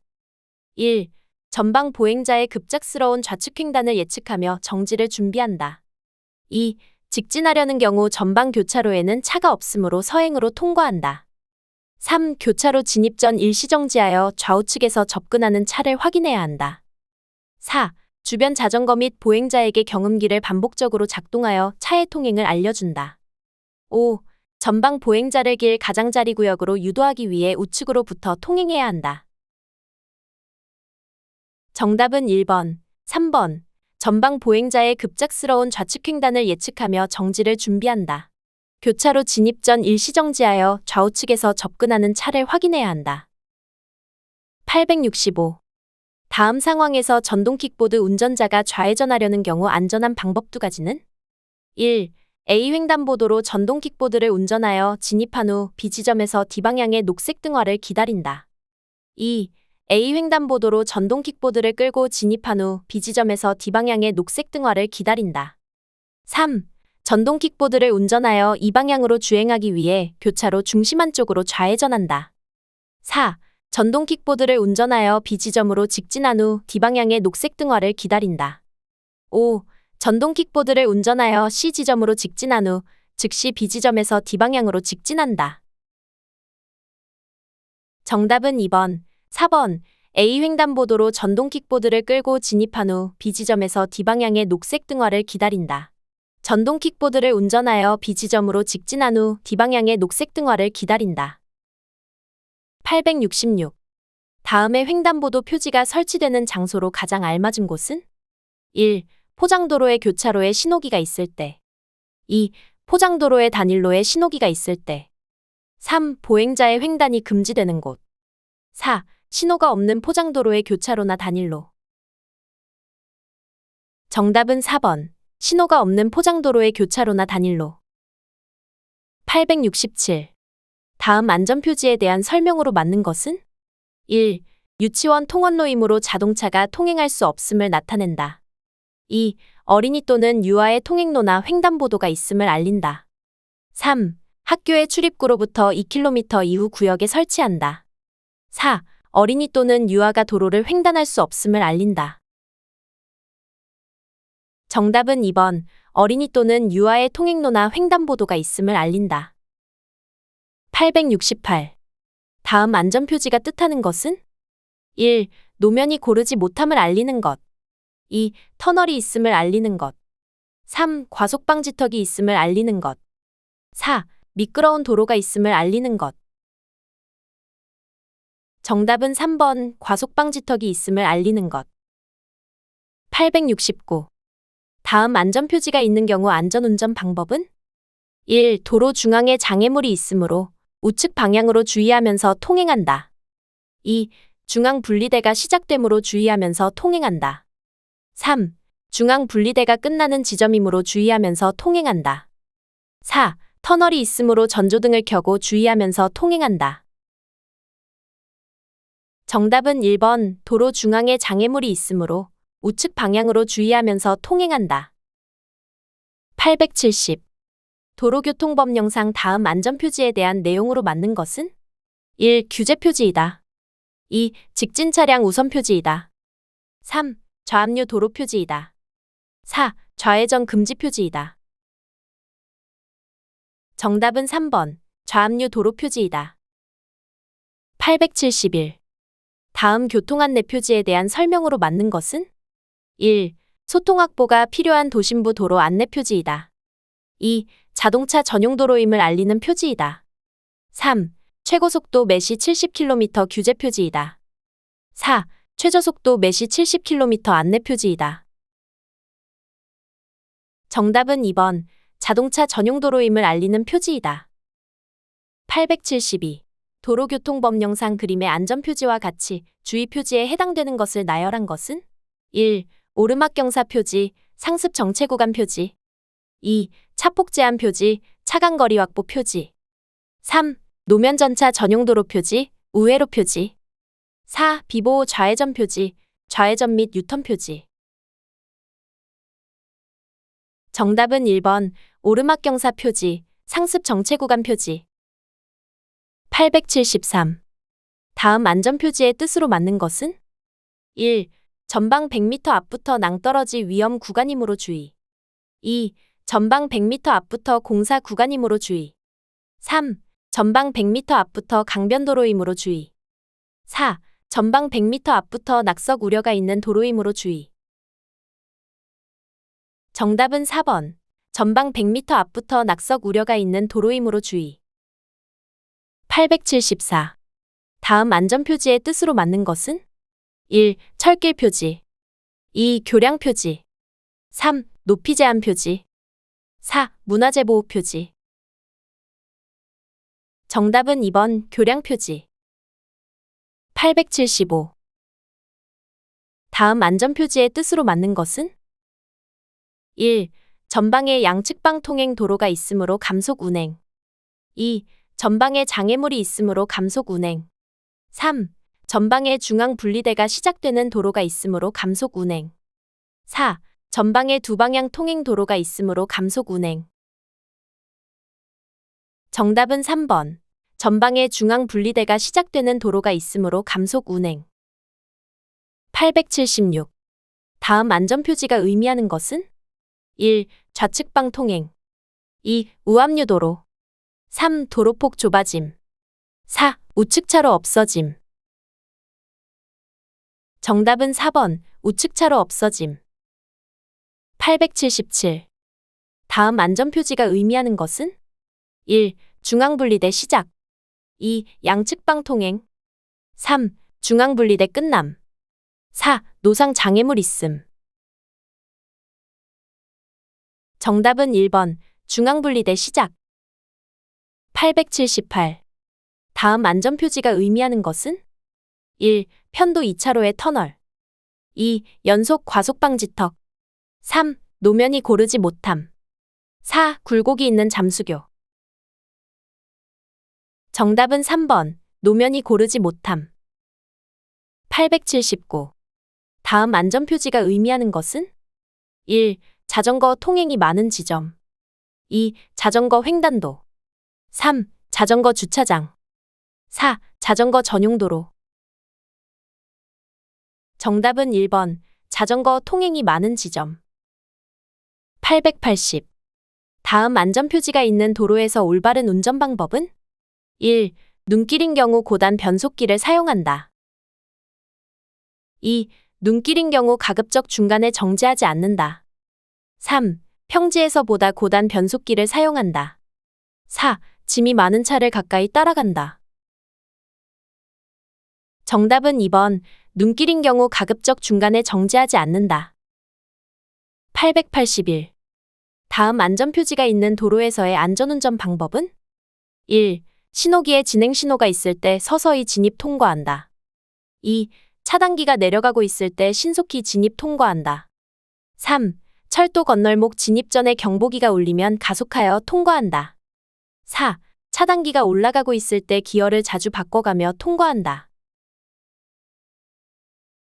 1. 전방 보행자의 급작스러운 좌측 횡단을 예측하며 정지를 준비한다. 2. 직진하려는 경우 전방 교차로에는 차가 없으므로 서행으로 통과한다. 3. 교차로 진입 전 일시정지하여 좌우측에서 접근하는 차를 확인해야 한다. 4. 주변 자전거 및 보행자에게 경음기를 반복적으로 작동하여 차의 통행을 알려준다. 5. 전방 보행자를 길 가장자리 구역으로 유도하기 위해 우측으로부터 통행해야 한다. 정답은 1번, 3번. 전방 보행자의 급작스러운 좌측 횡단을 예측하며 정지를 준비한다. 교차로 진입 전 일시정지하여 좌우측에서 접근하는 차를 확인해야 한다. 865. 다음 상황에서 전동 킥보드 운전자가 좌회전하려는 경우 안전한 방법 2가지는? 1. A 횡단보도로 전동 킥보드를 운전하여 진입한 후 B 지점에서 D방향의 녹색 등화를 기다린다. 2. A 횡단보도로 전동 킥보드를 끌고 진입한 후 B 지점에서 D방향의 녹색 등화를 기다린다. 3. 전동 킥보드를 운전하여 이 방향으로 주행하기 위해 교차로 중심안 쪽으로 좌회전한다. 4. 전동 킥보드를 운전하여 B 지점으로 직진한 후 D방향의 녹색 등화를 기다린다. 5. 전동 킥보드를 운전하여 C 지점으로 직진한 후 즉시 B 지점에서 D방향으로 직진한다. 정답은 2번, 4번. A 횡단보도로 전동 킥보드를 끌고 진입한 후 B 지점에서 D방향의 녹색 등화를 기다린다. 전동 킥보드를 운전하여 B 지점으로 직진한 후 D방향의 녹색 등화를 기다린다. 866. 다음에 횡단보도 표지가 설치되는 장소로 가장 알맞은 곳은? 1. 포장도로의 교차로에 신호기가 있을 때. 2. 포장도로의 단일로에 신호기가 있을 때. 3. 보행자의 횡단이 금지되는 곳. 4. 신호가 없는 포장도로의 교차로나 단일로. 정답은 4번. 신호가 없는 포장도로의 교차로나 단일로. 867. 다음 안전표지에 대한 설명으로 맞는 것은? 1. 유치원 통원로이므로 자동차가 통행할 수 없음을 나타낸다. 2. 어린이 또는 유아의 통행로나 횡단보도가 있음을 알린다. 3. 학교의 출입구로부터 2km 이후 구역에 설치한다. 4. 어린이 또는 유아가 도로를 횡단할 수 없음을 알린다. 정답은 2번. 어린이 또는 유아의 통행로나 횡단보도가 있음을 알린다. 868. 다음 안전표지가 뜻하는 것은? 1. 노면이 고르지 못함을 알리는 것. 2. 터널이 있음을 알리는 것. 3. 과속방지턱이 있음을 알리는 것. 4. 미끄러운 도로가 있음을 알리는 것. 정답은 3번. 과속방지턱이 있음을 알리는 것. 869. 다음 안전표지가 있는 경우 안전운전 방법은? 1. 도로 중앙에 장애물이 있으므로 우측 방향으로 주의하면서 통행한다. 2. 중앙 분리대가 시작되므로 주의하면서 통행한다. 3. 중앙 분리대가 끝나는 지점이므로 주의하면서 통행한다. 4. 터널이 있으므로 전조등을 켜고 주의하면서 통행한다. 정답은 1번. 도로 중앙에 장애물이 있으므로 우측 방향으로 주의하면서 통행한다. 870. 도로교통법령상 다음 안전표지에 대한 내용으로 맞는 것은? 1. 규제표지이다. 2. 직진 차량 우선표지이다. 3. 좌압류 도로표지이다. 4. 좌회전 금지표지이다. 정답은 3번. 좌압류 도로표지이다. 871. 다음 교통안내표지에 대한 설명으로 맞는 것은? 1. 소통확보가 필요한 도심부 도로 안내표지이다. 2. 자동차 전용 도로임을 알리는 표지이다. 3. 최고속도 매시 70km 규제표지이다. 4. 최저속도 매시 70km 안내표지이다. 정답은 2번. 자동차 전용 도로임을 알리는 표지이다. 872. 도로교통법령상 그림의 안전표지와 같이 주의표지에 해당되는 것을 나열한 것은? 1. 오르막 경사 표지, 상습 정체 구간 표지. 2. 차폭 제한 표지, 차간 거리 확보 표지. 3. 노면 전차 전용 도로 표지, 우회로 표지. 4. 비보호 좌회전 표지, 좌회전 및 유턴 표지. 정답은 1번 오르막 경사 표지, 상습 정체 구간 표지. 873. 다음 안전 표지의 뜻으로 맞는 것은? 1. 전방 100m 앞부터 낭떠러지 위험 구간이므로 주의. 2. 전방 100m 앞부터 공사 구간이므로 주의. 3. 전방 100m 앞부터 강변도로이므로 주의. 4. 전방 100m 앞부터 낙석 우려가 있는 도로이므로 주의. 정답은 4번. 전방 100m 앞부터 낙석 우려가 있는 도로이므로 주의. 874. 다음 안전표지의 뜻으로 맞는 것은? 1. 철길 표지. 2. 교량 표지. 3. 높이 제한 표지. 4. 문화재 보호 표지. 정답은 2번 교량 표지. 875. 다음 안전표지의 뜻으로 맞는 것은? 1. 전방에 양측방 통행 도로가 있으므로 감속 운행. 2. 전방에 장애물이 있으므로 감속 운행. 3. 전방에 중앙 분리대가 시작되는 도로가 있으므로 감속 운행. 4. 전방에 두 방향 통행 도로가 있으므로 감속 운행. 정답은 3번. 전방에 중앙 분리대가 시작되는 도로가 있으므로 감속 운행. 876. 다음 안전표지가 의미하는 것은? 1. 좌측방 통행. 2. 우압류 도로. 3. 도로폭 좁아짐. 4. 우측차로 없어짐. 정답은 4번 우측차로 없어짐. 877. 다음 안전표지가 의미하는 것은? 1. 중앙분리대 시작. 2. 양측방 통행. 3. 중앙분리대 끝남. 4. 노상 장애물 있음. 정답은 1번 중앙분리대 시작. 878. 다음 안전표지가 의미하는 것은? 1. 편도 2차로의 터널. 2. 연속 과속 방지턱. 3. 노면이 고르지 못함. 4. 굴곡이 있는 잠수교. 정답은 3번 노면이 고르지 못함. 879. 다음 안전표지가 의미하는 것은? 1. 자전거 통행이 많은 지점. 2. 자전거 횡단도. 3. 자전거 주차장. 4. 자전거 전용도로. 정답은 1번 자전거 통행이 많은 지점. 880. 다음 안전표지가 있는 도로에서 올바른 운전 방법은? 1. 눈길인 경우 고단 변속기를 사용한다. 2. 눈길인 경우 가급적 중간에 정지하지 않는다. 3. 평지에서 보다 고단 변속기를 사용한다. 4. 짐이 많은 차를 가까이 따라간다. 정답은 2번 눈길인 경우 가급적 중간에 정지하지 않는다. 881. 다음 안전표지가 있는 도로에서의 안전운전 방법은? 1. 신호기에 진행신호가 있을 때 서서히 진입 통과한다. 2. 차단기가 내려가고 있을 때 신속히 진입 통과한다. 3. 철도 건널목 진입 전에 경보기가 울리면 가속하여 통과한다. 4. 차단기가 올라가고 있을 때 기어를 자주 바꿔가며 통과한다.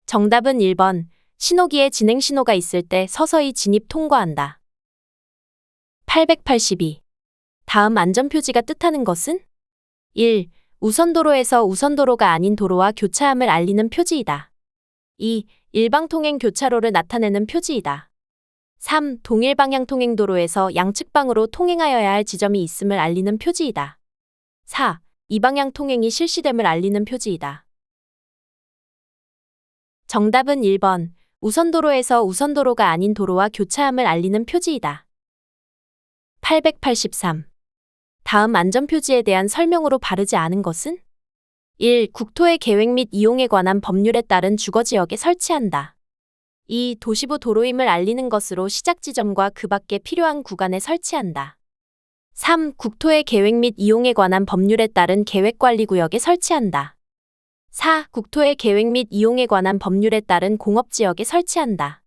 정답은 1번 신호기에 진행신호가 있을 때 서서히 진입 통과한다. 882. 다음 안전표지가 뜻하는 것은? 1. 우선도로에서 우선도로가 아닌 도로와 교차함을 알리는 표지이다. 2. 일방통행 교차로를 나타내는 표지이다. 3. 동일방향 통행도로에서 양측방으로 통행하여야 할 지점이 있음을 알리는 표지이다. 4. 이방향 통행이 실시됨을 알리는 표지이다. 정답은 1번 우선도로에서 우선도로가 아닌 도로와 교차함을 알리는 표지이다. 883. 다음 안전표지에 대한 설명으로 바르지 않은 것은? 1. 국토의 계획 및 이용에 관한 법률에 따른 주거지역에 설치한다. 2. 도시부 도로임을 알리는 것으로 시작지점과 그 밖에 필요한 구간에 설치한다. 3. 국토의 계획 및 이용에 관한 법률에 따른 계획관리구역에 설치한다. 4. 국토의 계획 및 이용에 관한 법률에 따른 공업지역에 설치한다.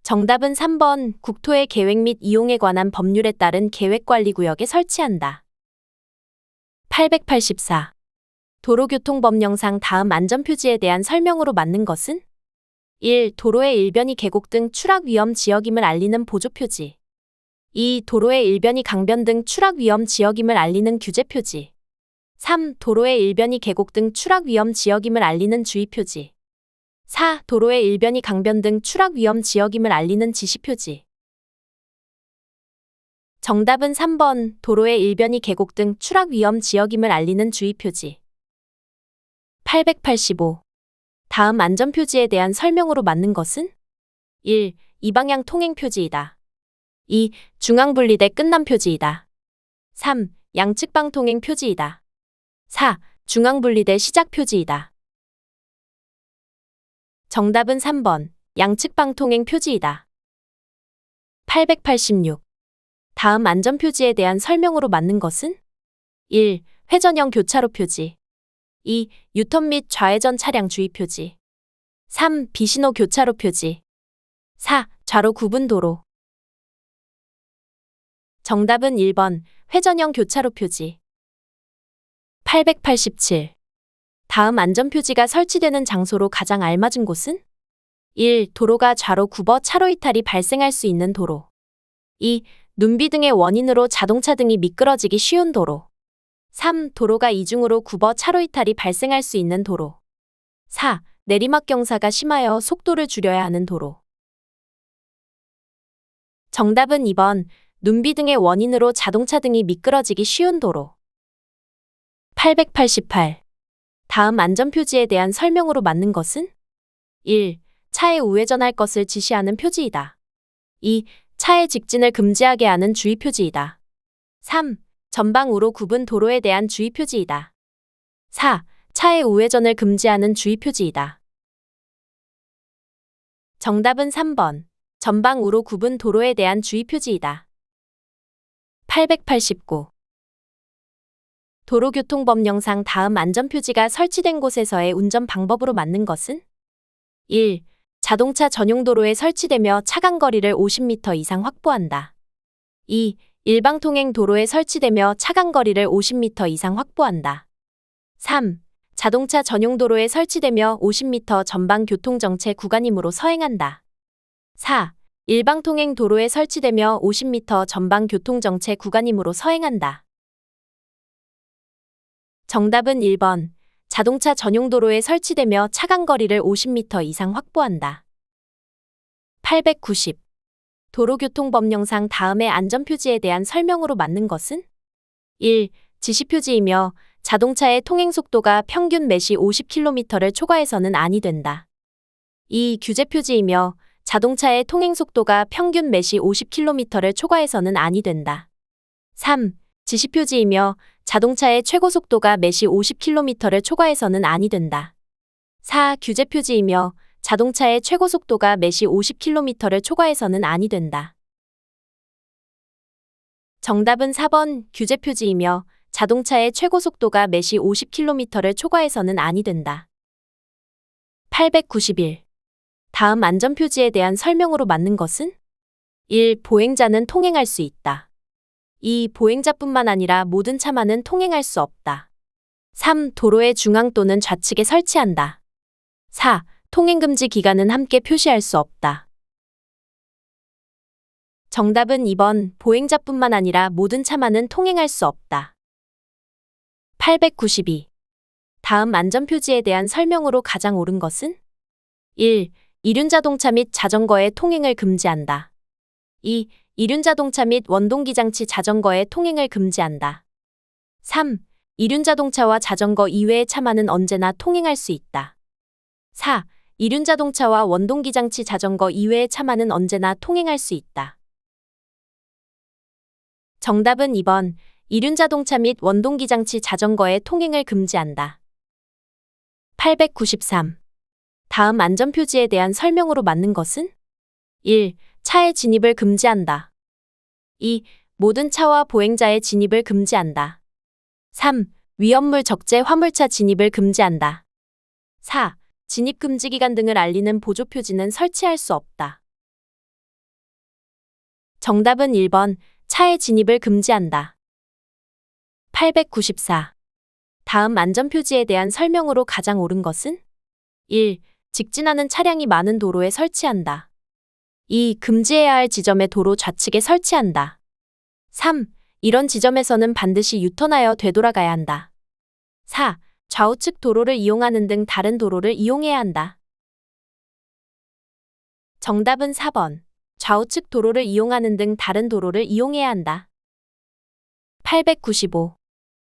정답은 3번 국토의 계획 및 이용에 관한 법률에 따른 계획관리구역에 설치한다. 884. 도로교통법령상 다음 안전표지에 대한 설명으로 맞는 것은? 1. 도로의 일변이 계곡 등 추락 위험 지역임을 알리는 보조표지. 2. 도로의 일변이 강변 등 추락 위험 지역임을 알리는 규제표지. 3. 도로의 일변이 계곡 등 추락 위험 지역임을 알리는 주의표지. 4. 도로의 일변이 강변 등 추락 위험 지역임을 알리는 지시표지. 정답은 3번 도로의 일변이 계곡 등 추락 위험 지역임을 알리는 주의표지. 885. 다음 안전표지에 대한 설명으로 맞는 것은? 1. 이방향 통행 표지이다. 2. 중앙분리대 끝남 표지이다. 3. 양측방 통행 표지이다. 4. 중앙분리대 시작 표지이다. 정답은 3번 양측방 통행 표지이다. 886. 다음 안전표지에 대한 설명으로 맞는 것은? 1. 회전형 교차로 표지. 2. 유턴 및 좌회전 차량 주의 표지. 3. 비신호 교차로 표지. 4. 좌로 구분 도로. 정답은 1번 회전형 교차로 표지. 887. 다음 안전표지가 설치되는 장소로 가장 알맞은 곳은? 1. 도로가 좌로 굽어 차로 이탈이 발생할 수 있는 도로. 2. 눈비 등의 원인으로 자동차 등이 미끄러지기 쉬운 도로. 3. 도로가 이중으로 굽어 차로 이탈이 발생할 수 있는 도로. 4. 내리막 경사가 심하여 속도를 줄여야 하는 도로. 정답은 2번 눈비 등의 원인으로 자동차 등이 미끄러지기 쉬운 도로. 888. 다음 안전표지에 대한 설명으로 맞는 것은? 1. 차에 우회전할 것을 지시하는 표지이다. 2. 차의 직진을 금지하게 하는 주의표지이다. 3. 전방우로 굽은 도로에 대한 주의표지이다. 4. 차의 우회전을 금지하는 주의표지이다. 정답은 3번. 전방우로 굽은 도로에 대한 주의표지이다. 889. 도로교통법령상 다음 안전표지가 설치된 곳에서의 운전 방법으로 맞는 것은? 1. 자동차 전용 도로에 설치되며 차간거리를 50m 이상 확보한다. 2. 일방통행 도로에 설치되며 차간거리를 50m 이상 확보한다. 3. 자동차 전용 도로에 설치되며 50m 전방 교통정체 구간이므로 서행한다. 4. 일방통행 도로에 설치되며 50m 전방 교통정체 구간이므로 서행한다. 정답은 1번. 자동차 전용 도로에 설치되며 차간거리를 50m 이상 확보한다. 890. 도로교통법령상 다음의 안전표지에 대한 설명으로 맞는 것은? 1. 지시표지이며 자동차의 통행속도가 평균 매시 50km를 초과해서는 아니 된다. 2. 규제표지이며 자동차의 통행속도가 평균 매시 50km를 초과해서는 아니 된다. 3. 지시표지이며 자동차의 최고속도가 매시 50km를 초과해서는 아니 된다. 4. 규제표지이며 자동차의 최고속도가 매시 50km를 초과해서는 아니 된다. 정답은 4번 규제표지이며 자동차의 최고속도가 매시 50km를 초과해서는 아니 된다. 891. 다음 안전표지에 대한 설명으로 맞는 것은? 1. 보행자는 통행할 수 있다. 2. 보행자뿐만 아니라 모든 차만은 통행할 수 없다. 3. 도로의 중앙 또는 좌측에 설치한다. 4. 통행금지 기간은 함께 표시할 수 없다. 정답은 2번 보행자뿐만 아니라 모든 차만은 통행할 수 없다. 892. 다음 안전표지에 대한 설명으로 가장 옳은 것은? 1. 이륜자동차 및 자전거의 통행을 금지한다. 2. 이륜자동차 및 원동기장치 자전거의 통행을 금지한다. 3. 이륜자동차와 자전거 이외의 차만은 언제나 통행할 수 있다. 4. 이륜자동차와 원동기장치 자전거 이외의 차만은 언제나 통행할 수 있다. 정답은 2번. 이륜자동차 및 원동기장치 자전거의 통행을 금지한다. 893. 다음 안전표지에 대한 설명으로 맞는 것은? 1. 차의 진입을 금지한다. 2. 모든 차와 보행자의 진입을 금지한다. 3. 위험물 적재 화물차 진입을 금지한다. 4. 진입 금지 기간 등을 알리는 보조표지는 설치할 수 없다. 정답은 1번. 차의 진입을 금지한다. 894. 다음 안전표지에 대한 설명으로 가장 옳은 것은? 1. 직진하는 차량이 많은 도로에 설치한다. 2. 금지해야 할 지점의 도로 좌측에 설치한다. 3. 이런 지점에서는 반드시 유턴하여 되돌아가야 한다. 4. 좌우측 도로를 이용하는 등 다른 도로를 이용해야 한다. 정답은 4번. 좌우측 도로를 이용하는 등 다른 도로를 이용해야 한다. 895.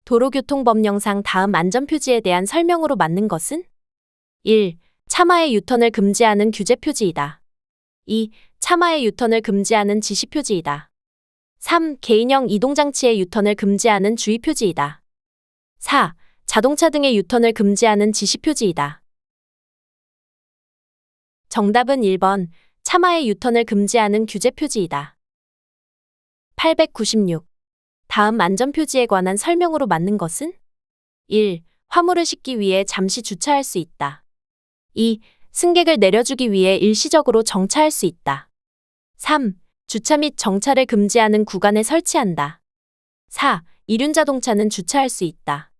도로교통법령상 다음 안전표지에 대한 설명으로 맞는 것은? 1. 차마의 유턴을 금지하는 규제표지이다. 2. 차마의 유턴을 금지하는 지시표지이다. 3. 개인형 이동장치의 유턴을 금지하는 주의표지이다. 4. 자동차 등의 유턴을 금지하는 지시표지이다. 정답은 1번. 차마의 유턴을 금지하는 규제표지이다. 896. 다음 안전표지에 관한 설명으로 맞는 것은? 1. 화물을 싣기 위해 잠시 주차할 수 있다. 2. 승객을 내려주기 위해 일시적으로 정차할 수 있다. 3. 주차 및 정차를 금지하는 구간에 설치한다. 4. 이륜자동차는 주차할 수 있다.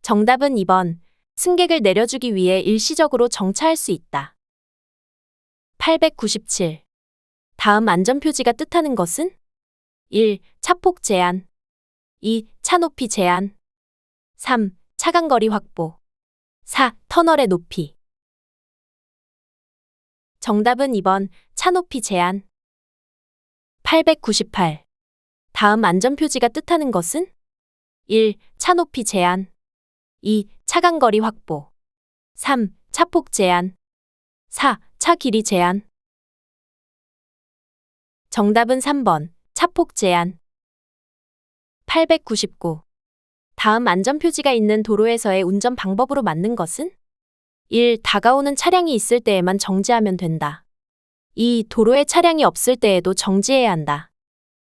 정답은 2번. 승객을 내려주기 위해 일시적으로 정차할 수 있다. 897. 다음 안전표지가 뜻하는 것은? 1. 차폭 제한. 2. 차 높이 제한. 3. 차간거리 확보. 4. 터널의 높이. 정답은 2번. 차 높이 제한. 898. 다음 안전표지가 뜻하는 것은? 1. 차 높이 제한. 2. 차간거리 확보. 3. 차폭 제한. 4. 차 길이 제한. 정답은 3번. 차폭 제한. 899. 다음 안전표지가 있는 도로에서의 운전 방법으로 맞는 것은? 1. 다가오는 차량이 있을 때에만 정지하면 된다. 2. 도로에 차량이 없을 때에도 정지해야 한다.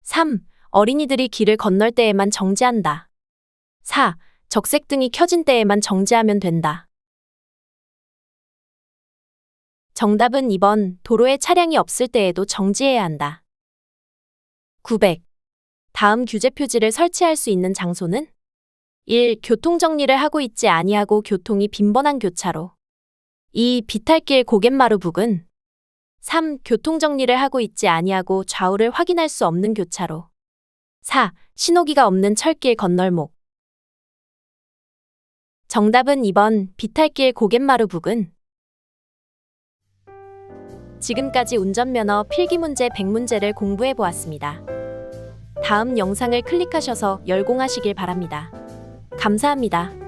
3. 어린이들이 길을 건널 때에만 정지한다. 4. 적색등이 켜진 때에만 정지하면 된다. 정답은 2번. 도로에 차량이 없을 때에도 정지해야 한다. 900. 다음 규제 표지를 설치할 수 있는 장소는? 1. 교통정리를 하고 있지 아니하고 교통이 빈번한 교차로. 2. 비탈길 고갯마루 부근. 3. 교통정리를 하고 있지 아니하고 좌우를 확인할 수 없는 교차로. 4. 신호기가 없는 철길 건널목. 정답은 2번. 비탈길 고갯마루 부근. 지금까지 운전면허 필기문제 100문제를 공부해보았습니다. 다음 영상을 클릭하셔서 열공하시길 바랍니다. 감사합니다.